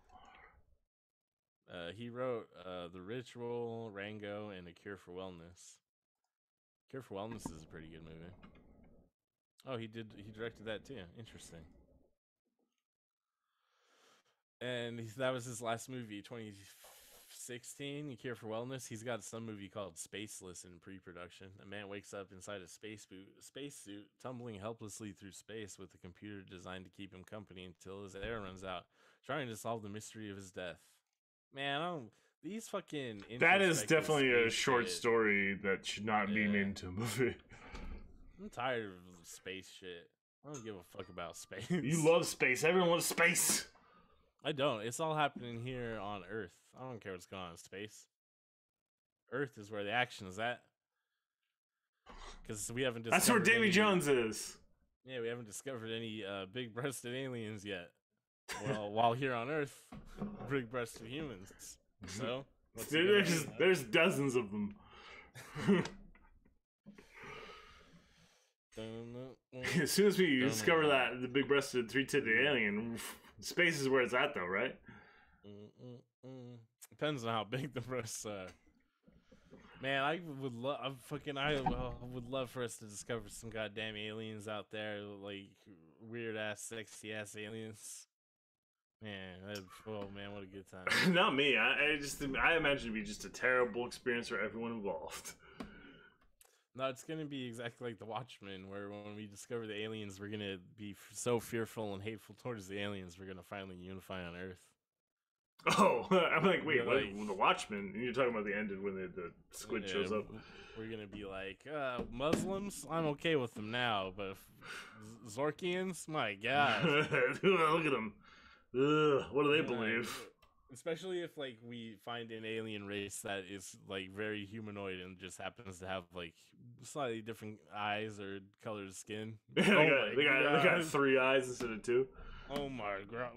He wrote The Ritual, Rango, and A Cure for Wellness. Cure for Wellness is a pretty good movie. Oh, he directed that too. Interesting. And that was his last movie, 2016, Cure for Wellness. He's got some movie called Spaceless in pre-production. A man wakes up inside a spacesuit, tumbling helplessly through space with a computer designed to keep him company until his air runs out, trying to solve the mystery of his death. Man, these fucking... That is definitely a short story that should not be made into a movie. I'm tired of space shit. I don't give a fuck about space. You love space. Everyone loves space. I don't. It's all happening here on Earth. I don't care what's going on in space. Earth is where the action is at. Because we haven't discovered... That's where Davy Jones is. Yeah, we haven't discovered any big-breasted aliens yet. Well, while here on Earth, big-breasted humans. So, there's dozens of them. As soon as we discover that the big-breasted 3-titted alien, space is where it's at, though, right? Depends on how big the breasts are. Man, I would love for us to discover some goddamn aliens out there, like weird ass, sexy ass aliens. Man, what a good time. Not me. I imagine it'd be just a terrible experience for everyone involved. No, it's gonna be exactly like The Watchmen, where when we discover the aliens, we're gonna be so fearful and hateful towards the aliens, we're gonna finally unify on Earth. Oh, I'm like, wait, what? Like, The Watchmen? And you're talking about the end when the squid shows up. We're gonna be like, Muslims. I'm okay with them now, but Zorkians, my God, Look at them. Ugh, what do they believe? Especially if like we find an alien race that is like very humanoid and just happens to have like slightly different eyes or colored skin. they got 3 eyes instead of 2. Oh my God.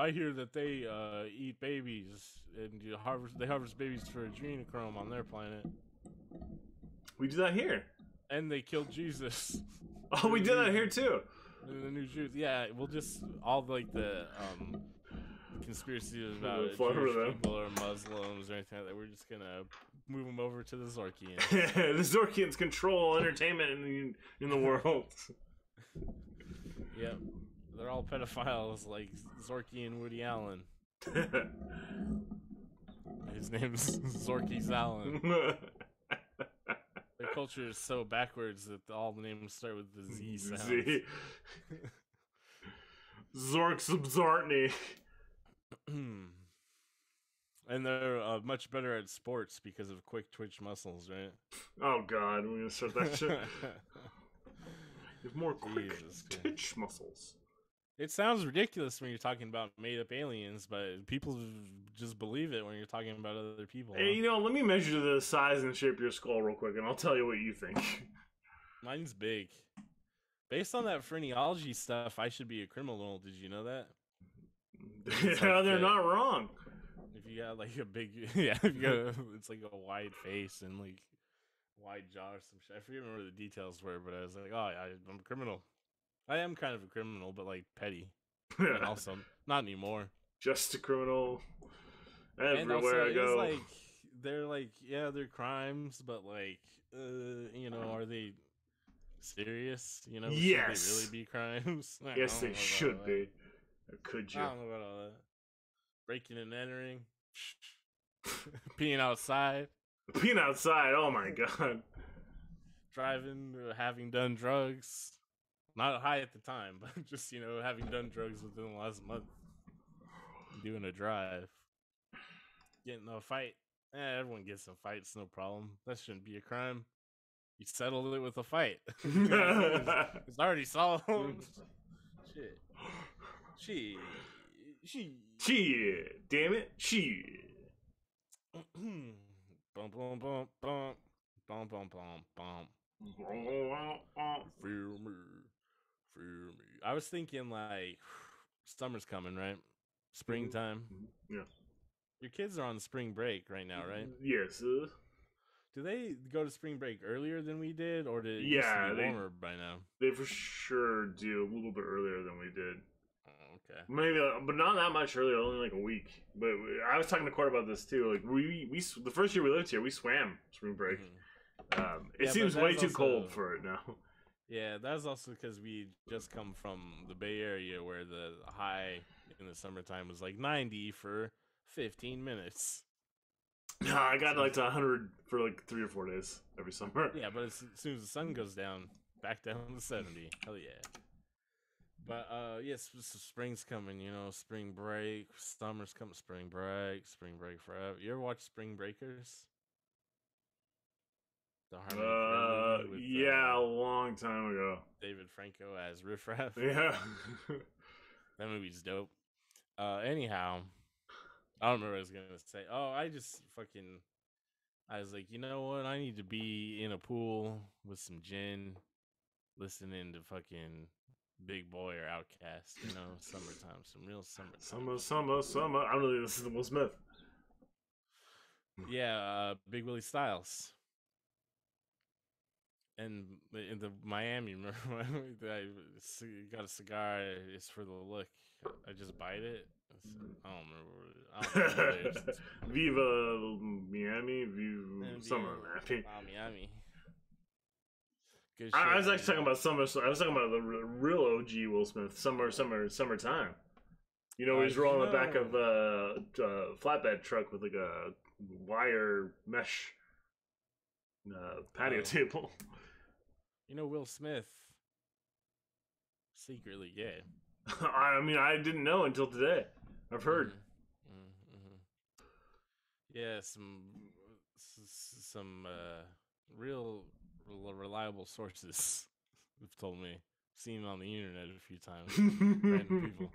I hear that they eat babies and they harvest babies for adrenochrome on their planet. We do that here. And they killed Jesus. Oh, we did that here too. The new Jews. Yeah, we'll just all like the conspiracies about Jewish people or Muslims or anything like that. We're just gonna move them over to the Zorkians. The Zorkians control entertainment in the world. Yep. They're all pedophiles like Zorky and Woody Allen. His name's Zorky Allen. Their culture is so backwards that all the names start with the Z sound. Z. Zork Subzartny. And they're much better at sports because of quick twitch muscles, right? Oh God, we're gonna start that shit. You have more quick twitch muscles. It sounds ridiculous when you're talking about made-up aliens, but people just believe it when you're talking about other people. Hey, you know, let me measure the size and shape of your skull real quick, and I'll tell you what you think. Mine's big. Based on that phrenology stuff, I should be a criminal. Did you know that? Yeah, they're not wrong. If you got like a big, yeah, if you got it's like a wide face and like wide jaw or some shit. I forget what the details were, but I was like, oh, I'm a criminal. I am kind of a criminal, but like petty. And also not anymore. Just a criminal. Everywhere and also, I go. Like they're like, yeah, they're crimes, but like, you know, are they serious? You know, yes. Should they really be crimes? Yes, they should be. Or could you? I don't know about all that. Breaking and entering. Peeing outside. Peeing outside. Oh my God. Driving, having done drugs. Not high at the time, but just, you know, having done drugs within the last month. Doing a drive. Getting a fight. Everyone gets in fights, no problem. That shouldn't be a crime. You settled it with a fight. It's already solved. Shit. Damn it. Shit. Bum bum bum bum. Bum bum bum bum. Feel me. I was thinking like summer's coming, right? Springtime. Yeah. Your kids are on spring break right now, right? Yes. Do they go to spring break earlier than we did, or did it used to be warmer by now? They for sure do a little bit earlier than we did. Oh, okay. Maybe, but not that much earlier. Only like a week. But I was talking to Court about this too. Like we the first year we lived here, we swam spring break. Mm-hmm. It seems way too cold for it now. Yeah, that's also because we just come from the Bay Area, where the high in the summertime was like 90 for 15 minutes. Nah, I got like to 100 for like 3 or 4 days every summer. Yeah, but as soon as the sun goes down, back down to 70. Hell yeah. But yes, spring's coming. You know, spring break, summer's coming. Spring break forever. You ever watch Spring Breakers? Yeah, a long time ago. David Franco as Riff Raff. Yeah. That movie's dope. Anyhow, I don't remember what I was gonna say. Oh, I was like, you know what? I need to be in a pool with some gin, listening to fucking Big Boy or Outkast. You know, summertime, some real summertime. Summer. I don't know if this is the Will Smith. Yeah, Big Willie Styles. And in the Miami, remember I got a cigar? It's for the look. I just bite it. I don't remember. Viva Miami, Viva Summer Miami. I was actually talking about summer. I was talking about the real OG Will Smith, summertime. You know, he's rolling the back of a flatbed truck with like a wire mesh patio table. You know, Will Smith secretly gay. I mean, I didn't know until today. I've heard. Yeah, some real reliable sources have told me. Seen it on the internet a few times from random people.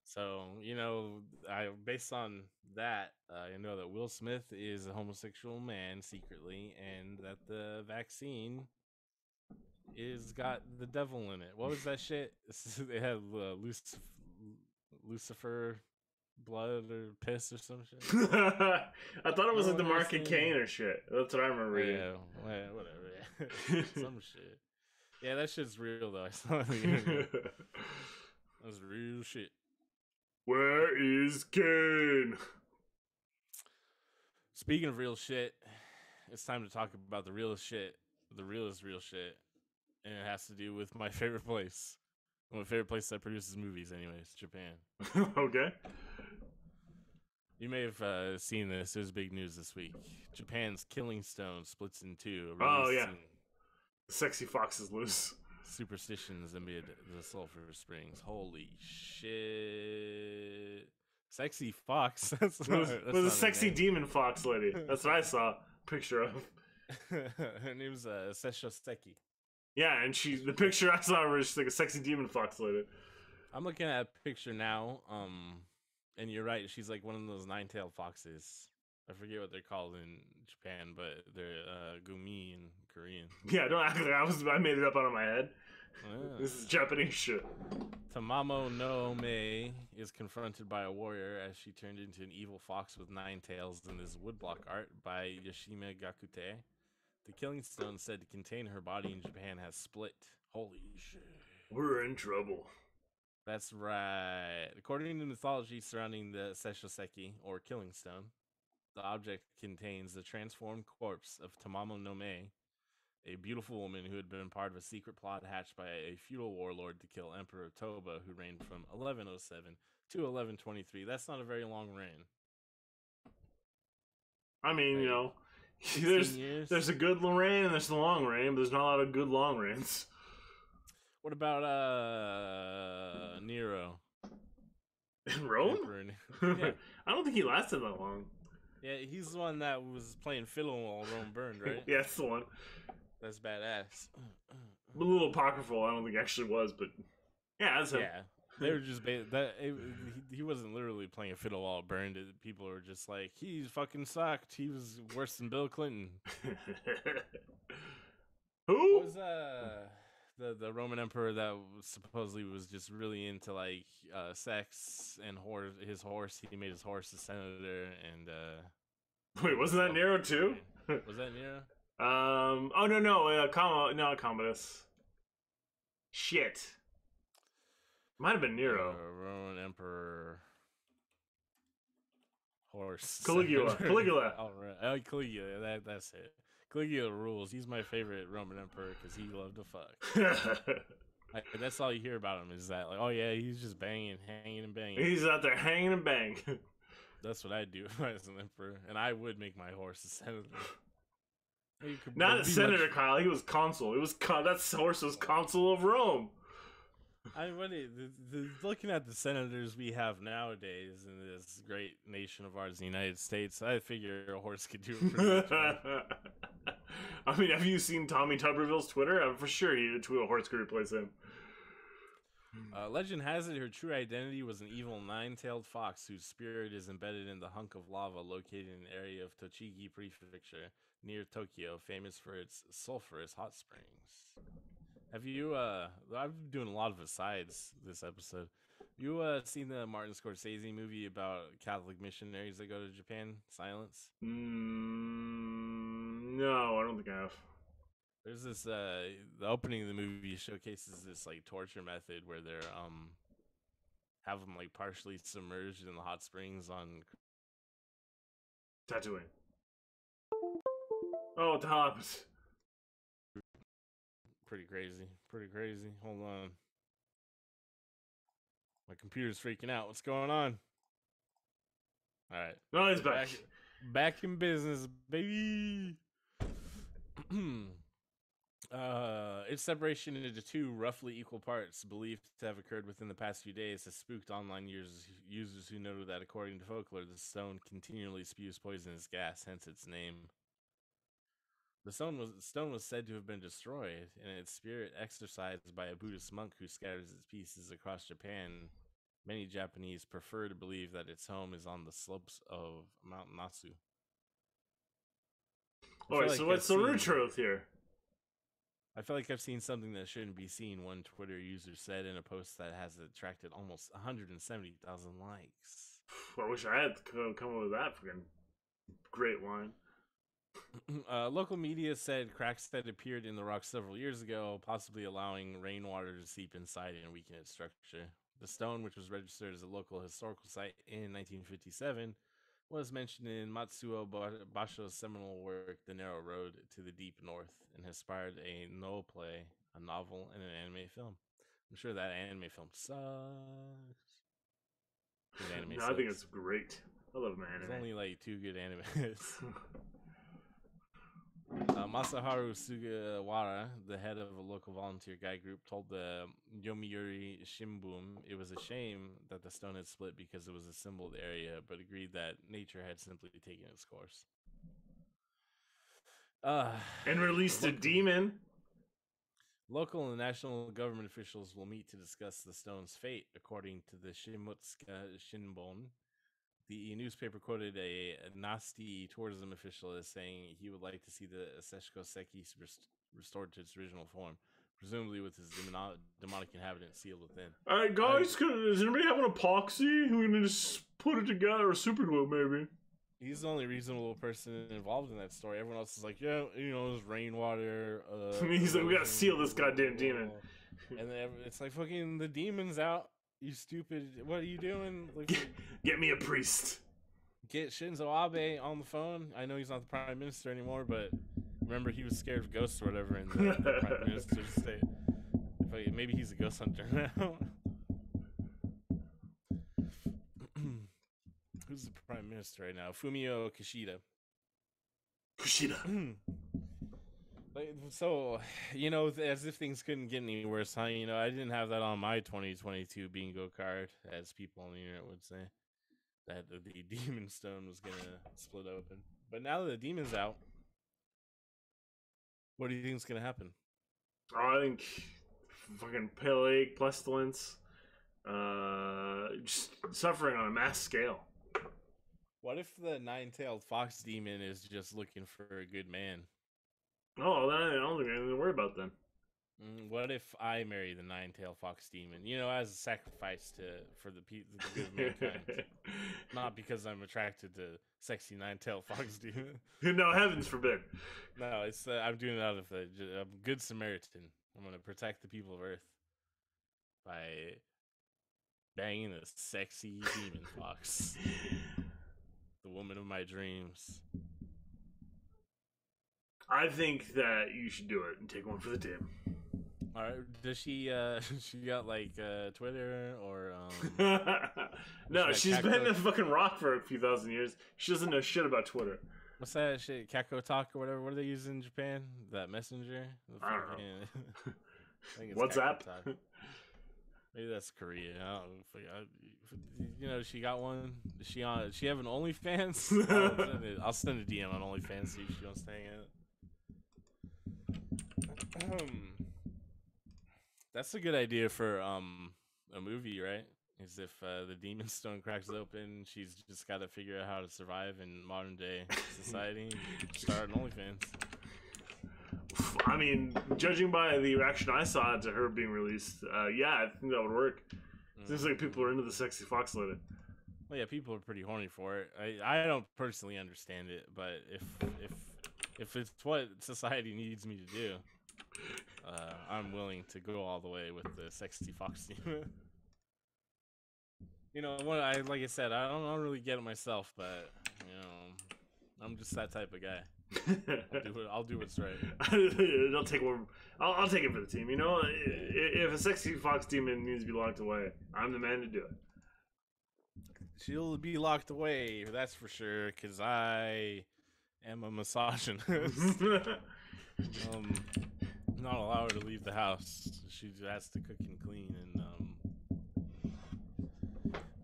So, you know, based on that, I know that Will Smith is a homosexual man secretly, and that the vaccine is got the devil in it. What was that shit? It had Lucifer blood or piss or some shit. I thought it was like the Mark of saying? Cain or shit. That's what I remember reading. Yeah, whatever. Some shit. Yeah, that shit's real though. I saw it on the internet. That's real shit. Where is Cain? Speaking of real shit, it's time to talk about the realest shit, the realest real shit, and it has to do with my favorite place. My favorite place that produces movies, anyways, Japan. Okay. You may have seen this. It was big news this week. Japan's Killing Stone splits in two. Oh yeah. The sexy fox is loose. Superstitions amid the sulfur springs. Holy shit! Sexy fox. That's a sexy demon fox lady. That's what I saw a picture of. Her name's Seshoseki. Yeah, and the picture I saw was like a sexy demon fox lady. I'm looking at a picture now. And you're right. She's like one of those nine-tailed foxes. I forget what they're called in Japan, but they're gumi in Korean. Yeah, don't act like I made it up out of my head. This is Japanese shit. Tamamo no Ome is confronted by a warrior as she turned into an evil fox with 9 tails in this woodblock art by Yoshime Gakute. The Killing Stone said to contain her body in Japan has split. Holy shit. We're in trouble. That's right. According to mythology surrounding the Seshoseki, or Killing Stone, the object contains the transformed corpse of Tamamo no Mae, a beautiful woman who had been part of a secret plot hatched by a feudal warlord to kill Emperor Toba, who reigned from 1107 to 1123. That's not a very long reign. I mean, you know, there's a good reign and there's a long reign, but there's not a lot of good long reigns. What about Nero? In Rome? Yeah. I don't think he lasted that long. Yeah, he's the one that was playing fiddle while Rome burned, right? Yeah, that's the one. That's badass. A little apocryphal, I don't think it actually was, but yeah, that's him. Yeah, they were just he wasn't literally playing fiddle while it burned. People were just like, he fucking sucked. He was worse than Bill Clinton. Who? What was the Roman emperor that supposedly was just really into like sex and his horse. He made his horse a senator, and wait, wasn't that Nero too? Was that Nero? Oh no, Commodus. Shit. Might have been Nero. Roman emperor horse. Caligula. Caligula. All right. Oh, Caligula. That's it. Caligula rules. He's my favorite Roman emperor because he loved to fuck. That's all you hear about him is that, like, oh yeah, he's just banging, hanging, and banging. He's out there hanging and banging. That's what I'd do as an emperor, and I would make my horse a senator. Not a senator, Kyle. He was consul. That horse was consul of Rome. Looking at the senators we have nowadays in this great nation of ours, the United States, I figure a horse could do it pretty much. I mean, have you seen Tommy Tuberville's Twitter? For sure, a horse could replace him. Legend has it her true identity was an evil 9-tailed fox whose spirit is embedded in the hunk of lava located in the area of Tochigi Prefecture near Tokyo, famous for its sulfurous hot springs. Have you, I've been doing a lot of asides this episode. You seen the Martin Scorsese movie about Catholic missionaries that go to Japan? Silence? No, I don't think I have. There's this, the opening of the movie showcases this, like, torture method where they're, have them, like, partially submerged in the hot springs on Tatooine. Oh, what the hell happened? Pretty crazy. Hold on. My computer's freaking out. What's going on? All right. No, he's back. Back in business, baby. Its separation into two roughly equal parts, believed to have occurred within the past few days, has spooked online users who know that, according to folklore, the stone continually spews poisonous gas, hence its name. The stone was said to have been destroyed, and its spirit exorcised by a Buddhist monk who scatters its pieces across Japan. Many Japanese prefer to believe that its home is on the slopes of Mount Nasu. Alright, so what's the root truth here? I feel like I've seen something that shouldn't be seen, one Twitter user said in a post that has attracted almost 170,000 likes. I wish I had come up with that fucking great line. Local media said cracks had appeared in the rock several years ago, possibly allowing rainwater to seep inside and weaken its structure. The stone, which was registered as a local historical site in 1957, was mentioned in Matsuo Basho's seminal work, The Narrow Road to the Deep North, and has inspired a no play, a novel, and an anime film. I'm sure that anime film sucks. No, I think it's great. I love my anime. There's only like 2 good animes. Masaharu Sugawara, the head of a local volunteer guide group, told the Yomiuri Shimbun it was a shame that the stone had split because it was a symbol of the area, but agreed that nature had simply taken its course. And released a demon. Local and national government officials will meet to discuss the stone's fate, according to the Shimotsuka Shinbun. The newspaper quoted a nasty tourism official as saying he would like to see the Seshiko Seki restored to its original form, presumably with his demonic inhabitant sealed within. Alright, guys, does anybody have an epoxy? We're gonna just put it together, or super glue, maybe. He's the only reasonable person involved in that story. Everyone else is like, yeah, you know, there's rainwater. He's like, we gotta seal this goddamn demon. And then it's like, fucking, the demon's out. You stupid! What are you doing? Like, get me a priest. Get Shinzo Abe on the phone. I know he's not the prime minister anymore, but remember he was scared of ghosts or whatever in the prime minister's state. Maybe he's a ghost hunter now. Who's the prime minister right now? Fumio Kishida. So, you know, as if things couldn't get any worse, huh? You know, I didn't have that on my 2022 bingo card, as people on the internet would say, that the demon stone was gonna split open. But now that the demon's out, what do you think is gonna happen? Oh, I think fucking plague, pestilence, just suffering on a mass scale. What if the 9-tailed fox demon is just looking for a good man? Oh, I don't think I need to worry about then. What if I marry the 9-tailed fox demon? You know, as a sacrifice for the good of mankind, not because I'm attracted to sexy 9-tailed fox demon. No, heavens forbid. No, it's I'm doing it out of a good Samaritan. I'm gonna protect the people of Earth by banging a sexy demon fox, the woman of my dreams. I think that you should do it and take one for the team. All right. Does she? She got like Twitter or? No, she's been a fucking rock for a few thousand years. She doesn't know shit about Twitter. What's that shit? Kako Talk or whatever. What do they use in Japan? That messenger. I don't know. I think it's WhatsApp. Maybe that's Korea. I don't know. You know, she got one. Does she on? Does she have an OnlyFans? I'll send a DM on OnlyFans, see if she wants to hang out. That's a good idea for a movie, right? Is if the demon stone cracks open, she's just got to figure out how to survive in modern day society. Start an OnlyFans. I mean, judging by the reaction I saw to her being released, yeah, I think that would work. Seems like people are into the sexy fox lady. Well, yeah, people are pretty horny for it. I don't personally understand it, but if it's what society needs me to do, I'm willing to go all the way with the sexy fox demon. You know, like I said, I don't really get it myself, but you know, I'm just that type of guy. I'll do what's right. I'll take one. I'll take it for the team. You know, if a sexy fox demon needs to be locked away, I'm the man to do it. She'll be locked away, that's for sure, because I am a misogynist. not allow her to leave the house. She has to cook and clean and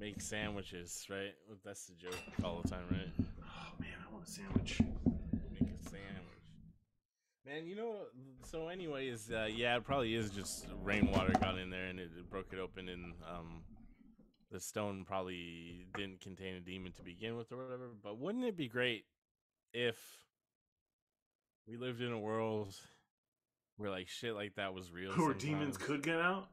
make sandwiches, right? That's the joke all the time, right? Oh man, I want a sandwich. Make a sandwich. Man, you know, so anyways, yeah, it probably is just rainwater got in there and it broke it open, and the stone probably didn't contain a demon to begin with or whatever. But wouldn't it be great if we lived in a world where like shit like that was real? Where demons could get out?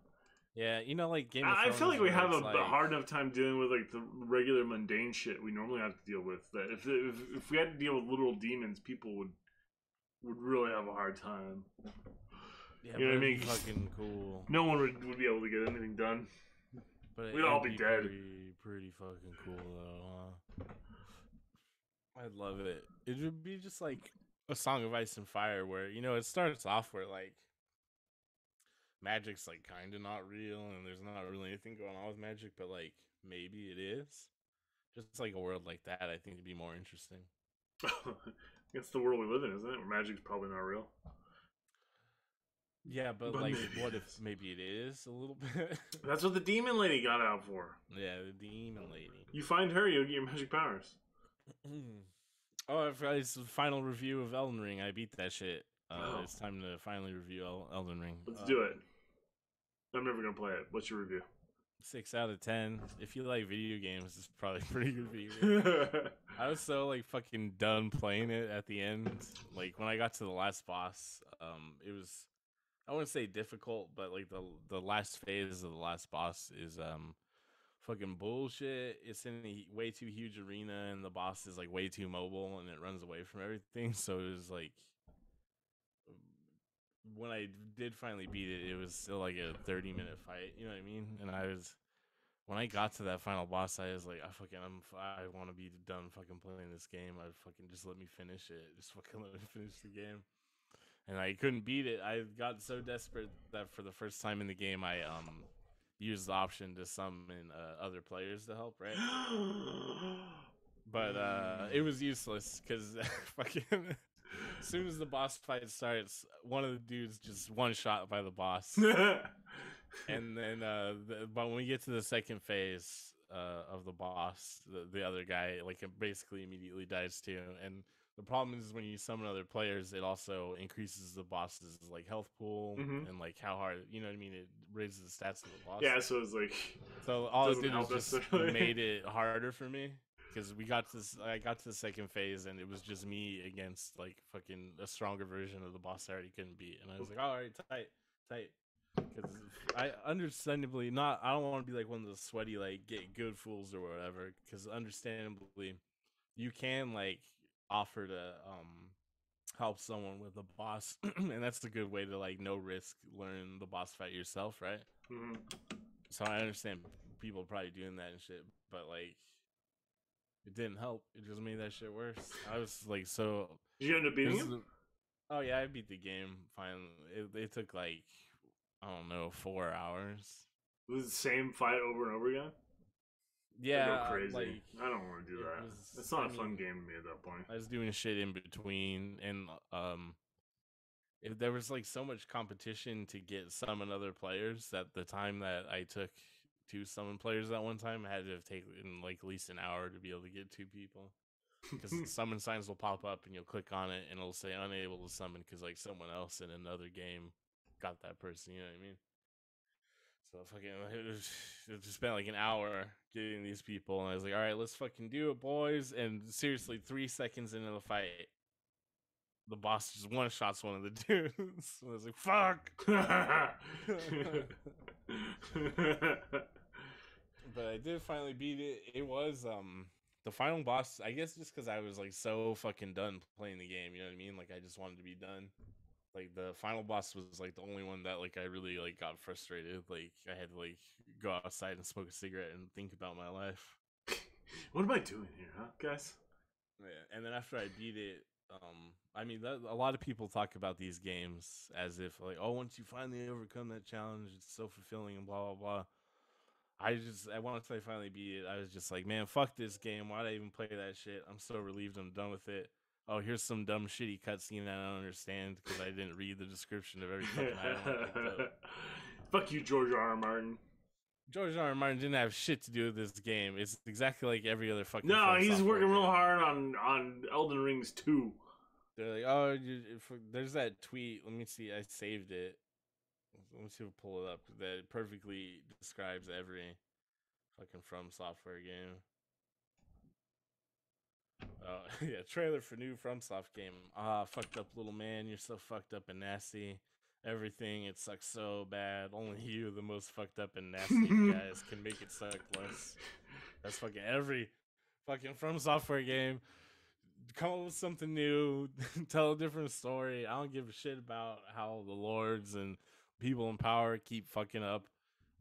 Yeah, you know, like Game of Thrones. I feel like we have a like, hard enough time dealing with like the regular mundane shit we normally have to deal with. That if we had to deal with literal demons, people would really have a hard time. Yeah, you know what I mean? Fucking cool. No one would be able to get anything done. But we'd all be dead. Pretty fucking cool though. Huh? I'd love it. It would be just like a Song of Ice and Fire, where you know it starts off where like magic's like kind of not real, and there's not really anything going on with magic, but like maybe it is. Just like a world like that, I think would be more interesting. It's the world we live in, isn't it? Where magic's probably not real. Yeah, but like, what if maybe it is a little bit? That's what the demon lady got out for. Yeah, the demon lady. You find her, you'll get your magic powers. Oh, it's the final review of Elden Ring. I beat that shit. It's time to finally review Elden Ring. Let's do it. I'm never gonna play it. What's your review? 6 out of 10. If you like video games, it's probably pretty good video. I was so like fucking done playing it at the end. Like when I got to the last boss, it was, I wouldn't say difficult, but like the last phase of the last boss is fucking bullshit. It's in a way too huge arena, and the boss is like way too mobile, and it runs away from everything. So it was like, when I did finally beat it, it was still like a 30-minute fight. You know what I mean? And when I got to that final boss, I was like, I want to be done fucking playing this game. I fucking just let me finish it. Just fucking let me finish the game. And I couldn't beat it. I got so desperate that for the first time in the game, I used the option to summon other players to help, right? But it was useless because fucking as soon as the boss fight starts, one of the dudes just one shot by the boss. And then but when we get to the second phase of the boss, the other guy like basically immediately dies too. And the problem is when you summon other players, it also increases the boss's like health pool and like how hard, you know what I mean? It raises the stats of the boss. Yeah, so it's like, so all it did was just made it harder for me. Because I got to the second phase, and it was just me against like fucking a stronger version of the boss I already couldn't beat, and I was like, all right, tight. Because I understandably I don't want to be like one of those sweaty like get good fools or whatever. Because understandably, you can like offer to help someone with the boss, and that's a good way to like no risk learn the boss fight yourself, right? Mm-hmm. So I understand people probably doing that and shit, but like, it didn't help. It just made that shit worse. I was like, so. Did you end up beating him? Oh yeah, I beat the game finally. It took like, I don't know, 4 hours. It was the same fight over and over again? Yeah, go crazy. Like, I don't want to do that. It's not a fun game to me at that point. I was doing shit in between, and if there was like so much competition to get summon other players that the time that I took to summon players at one time, I had to have taken like at least an hour to be able to get 2 people. Because summon signs will pop up and you'll click on it and it'll say unable to summon because like someone else in another game got that person, you know what I mean? So fucking it just spent like an hour getting these people, and I was like, all right, let's fucking do it, boys. And seriously, 3 seconds into the fight, the boss just one shots one of the dudes. I was like, fuck. But I did finally beat it. It was the final boss, I guess just because I was like so fucking done playing the game, you know what I mean? Like I just wanted to be done. Like the final boss was like the only one that like I really like got frustrated. Like I had to like go outside and smoke a cigarette and think about my life. What am I doing here, huh, guys? Yeah, and then after I beat it, I mean, a lot of people talk about these games as if like, oh, once you finally overcome that challenge, it's so fulfilling and blah blah blah. Once I finally beat it, I was just like, man, fuck this game. Why'd I even play that shit? I'm so relieved I'm done with it. oh, here's some dumb shitty cutscene I don't understand because I didn't read the description of every fucking item I picked up. Fuck you, George R. R. Martin. George R. R. Martin didn't have shit to do with this game. It's exactly like every other fucking. No, From he's working game. real hard on Elden Rings 2. They're like, oh, there's that tweet. Let me see. I saved it. Let me see if I pull it up. That perfectly describes every fucking From Software game. Oh, yeah, trailer for new FromSoft game. Ah, fucked up little man. You're so fucked up and nasty. Everything, it sucks so bad. Only you, the most fucked up and nasty guys, can make it suck less. That's fucking every fucking From Software game. Come up with something new. Tell a different story. I don't give a shit about how the lords and people in power keep fucking up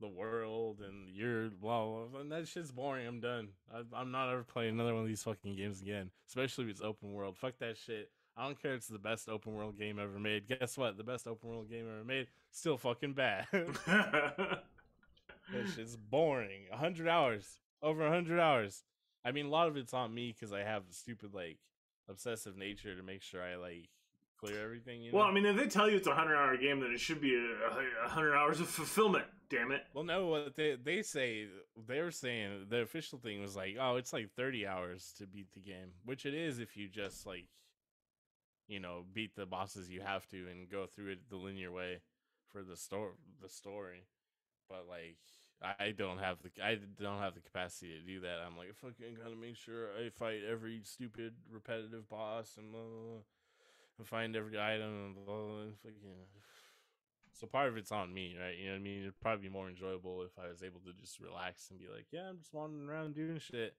the world and you're well, and that shit's boring. I'm done. I'm not ever playing another one of these fucking games again, especially if it's open world. Fuck that shit. I don't care. It's the best open world game ever made. Guess what? The best open world game ever made still fucking bad. That shit's boring. 100 hours, over 100 hours. I mean, a lot of it's on me because I have a stupid like obsessive nature to make sure I like clear everything. You know? Well, I mean, if they tell you it's a 100-hour game, then it should be 100 hours of fulfillment. Damn it. Well, no, what they say, they were saying the official thing was like, oh, it's like 30 hours to beat the game, which it is if you just like, you know, beat the bosses you have to and go through it the linear way for the story. But like, I don't have the capacity to do that. I'm like, I fucking gotta make sure I fight every stupid repetitive boss and blah, blah, blah, and find every item and blah, blah, blah, fucking. So part of it's on me, right? You know what I mean? It'd probably be more enjoyable if I was able to just relax and be like, yeah, I'm just wandering around doing shit.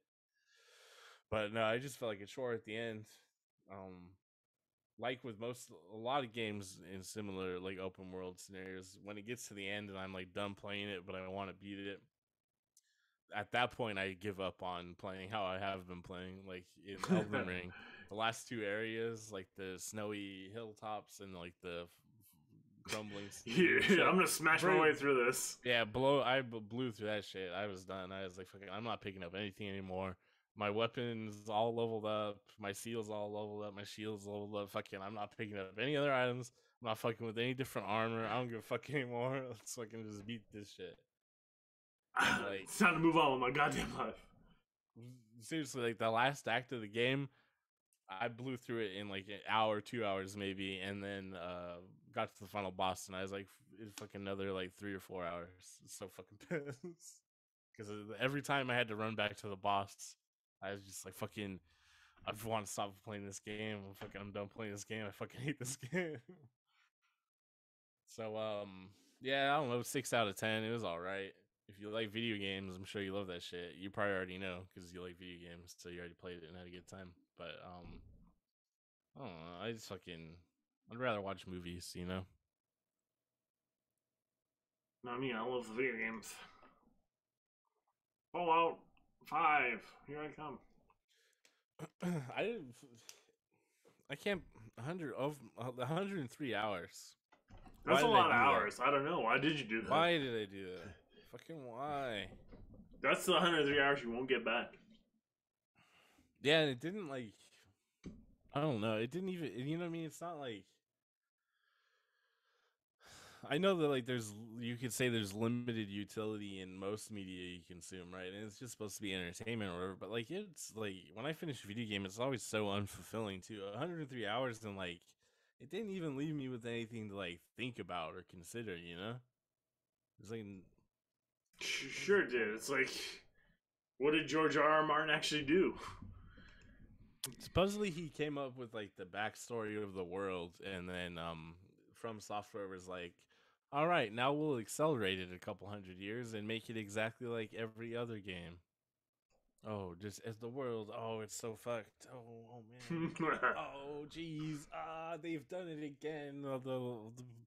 But no, I just felt like a chore at the end. Like with a lot of games in similar like open world scenarios, when it gets to the end and I'm like done playing it, but I want to beat it, at that point I give up on playing how I have been playing. Like in Elden Ring, the last two areas, like the snowy hilltops and like the crumbling. Yeah, I'm gonna smash my way through this. Yeah, I blew through that shit. I was done. I was like, fucking, I'm not picking up anything anymore. My weapons all leveled up. My seals all leveled up. My shields leveled up. Fucking, I'm not picking up any other items. I'm not fucking with any different armor. I don't give a fuck anymore. Let's fucking just beat this shit. Like, it's time to move on with my goddamn life. Seriously, like the last act of the game, I blew through it in like an hour, 2 hours maybe, and then got to the final boss, and I was like, it's fucking another like 3 or 4 hours. It's so fucking pissed because every time I had to run back to the boss, I was just like, fucking, I want to stop playing this game. I'm done playing this game. I fucking hate this game. So yeah, I don't know, 6 out of 10. It was all right. If you like video games, I'm sure you love that shit. You probably already know because you like video games, so you already played it and had a good time. But I don't know. I'd rather watch movies, you know. Not me. I love the video games. Fallout 5. Here I come. I can't 103 hours. That's a lot of hours. I don't know. Why did you do that? Why did I do that? Fucking why? That's the 103 hours you won't get back. Yeah, and it didn't like. I don't know. It didn't even. You know what I mean? It's not like. I know that like you could say there's limited utility in most media you consume, right? And it's just supposed to be entertainment or whatever. But like it's like when I finish a video game, it's always so unfulfilling too. 103 hours and like it didn't even leave me with anything to like think about or consider. You know? It's like. Sure it did. It's like, what did George R. R. Martin actually do? Supposedly he came up with like the backstory of the world, and then From Software was like, all right, now we'll accelerate it a couple hundred years and make it exactly like every other game. Oh, just as the world, oh, it's so fucked. Oh man. Oh jeez. They've done it again. The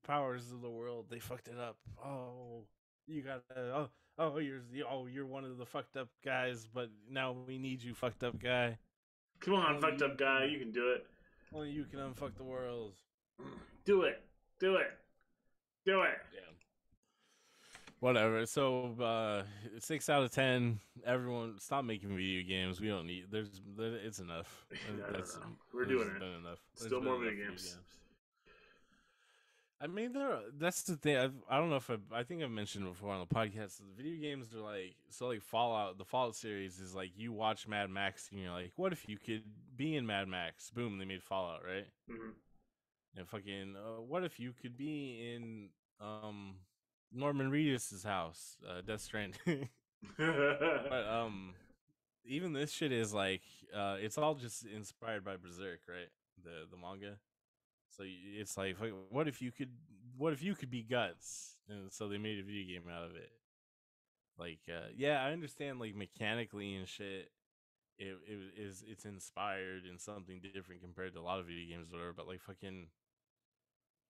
powers of the world, they fucked it up. Oh, you gotta you're one of the fucked up guys, but now we need you, fucked up guy. Come on, fucked up guy, you can do it. Only you can unfuck the world. Do it. Do it. Do it. Yeah. Whatever. So 6 out of 10. Everyone, stop making video games. We don't need. It's enough. I don't know. We're doing it. Been enough. Still more video games. I mean, that's the thing. I don't know if I think I've mentioned before on the podcast. The video games are like Fallout. The Fallout series is like you watch Mad Max and you're like, what if you could be in Mad Max? Boom, they made Fallout, right? Mm-hmm. And fucking, what if you could be in Norman Reedus's house, Death Stranding? But even this shit is like, it's all just inspired by Berserk, right? The manga. So it's like, what if you could be Guts? And so they made a video game out of it. Like, yeah, I understand, like, mechanically and shit, it's inspired in something different compared to a lot of video games or whatever, but like fucking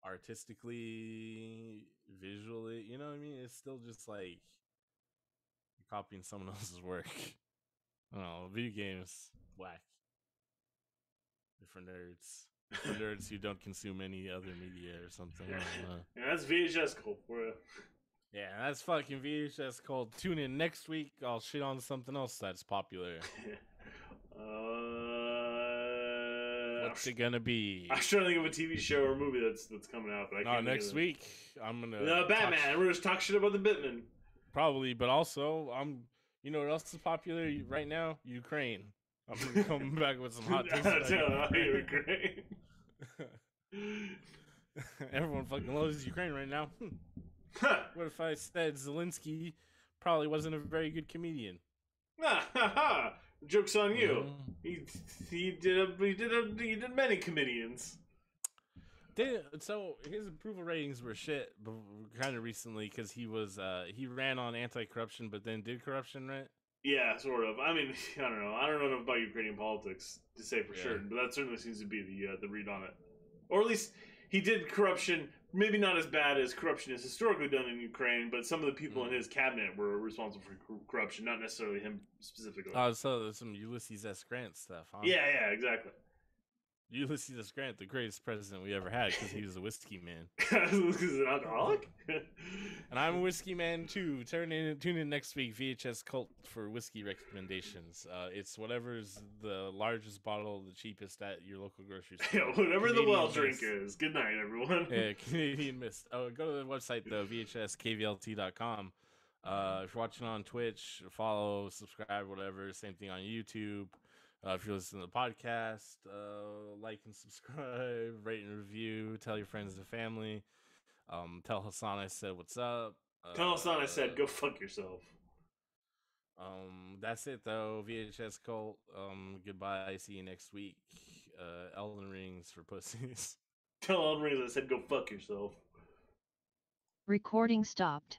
artistically, visually, you know what I mean? It's still just like you're copying someone else's work. I don't know, video games, whack. Different nerds. For nerds who don't consume any other media or something. Yeah, that's VHS Cult for you. Yeah, that's fucking VHS Cult. Tune in next week. I'll shit on something else that's popular. What's it gonna be? I was trying to think of a TV show or movie that's coming out, but I can't. Next week I'm gonna. Batman. We're just talking shit about the Bitman. Probably, but also You know what else is popular right now? Ukraine. I'm gonna come back with some hot takes. Ukraine. Everyone fucking loves Ukraine right now. What if I said Zelensky probably wasn't a very good comedian? Joke's on you. He did many comedians. So his approval ratings were shit kind of recently because he ran on anti-corruption but then did corruption, right? Yeah, sort of. I mean, I don't know. I don't know enough about Ukrainian politics to say for certain, but that certainly seems to be the read on it. Or at least he did corruption, maybe not as bad as corruption is historically done in Ukraine, but some of the people in his cabinet were responsible for corruption, not necessarily him specifically. Oh, so there's some Ulysses S. Grant stuff, huh? Yeah, exactly. Ulysses S. Grant, the greatest president we ever had, because he was a whiskey man. Because he's an alcoholic? And I'm a whiskey man, too. Tune in next week, VHS Cult, for whiskey recommendations. It's whatever's the largest bottle, the cheapest at your local grocery store. Yeah, whatever Canadian the well drink is. Good night, everyone. Yeah, Canadian Mist. Oh, go to the website, though, VHS KvLT.com. If you're watching on Twitch, follow, subscribe, whatever. Same thing on YouTube. If you're listening to the podcast, like and subscribe, rate and review, tell your friends and family. Tell Hassan I said what's up. Tell Hassan I said go fuck yourself. That's it though. VHS Cult. Goodbye. See you next week. Elden Rings for pussies. Tell Elden Rings I said go fuck yourself. Recording stopped.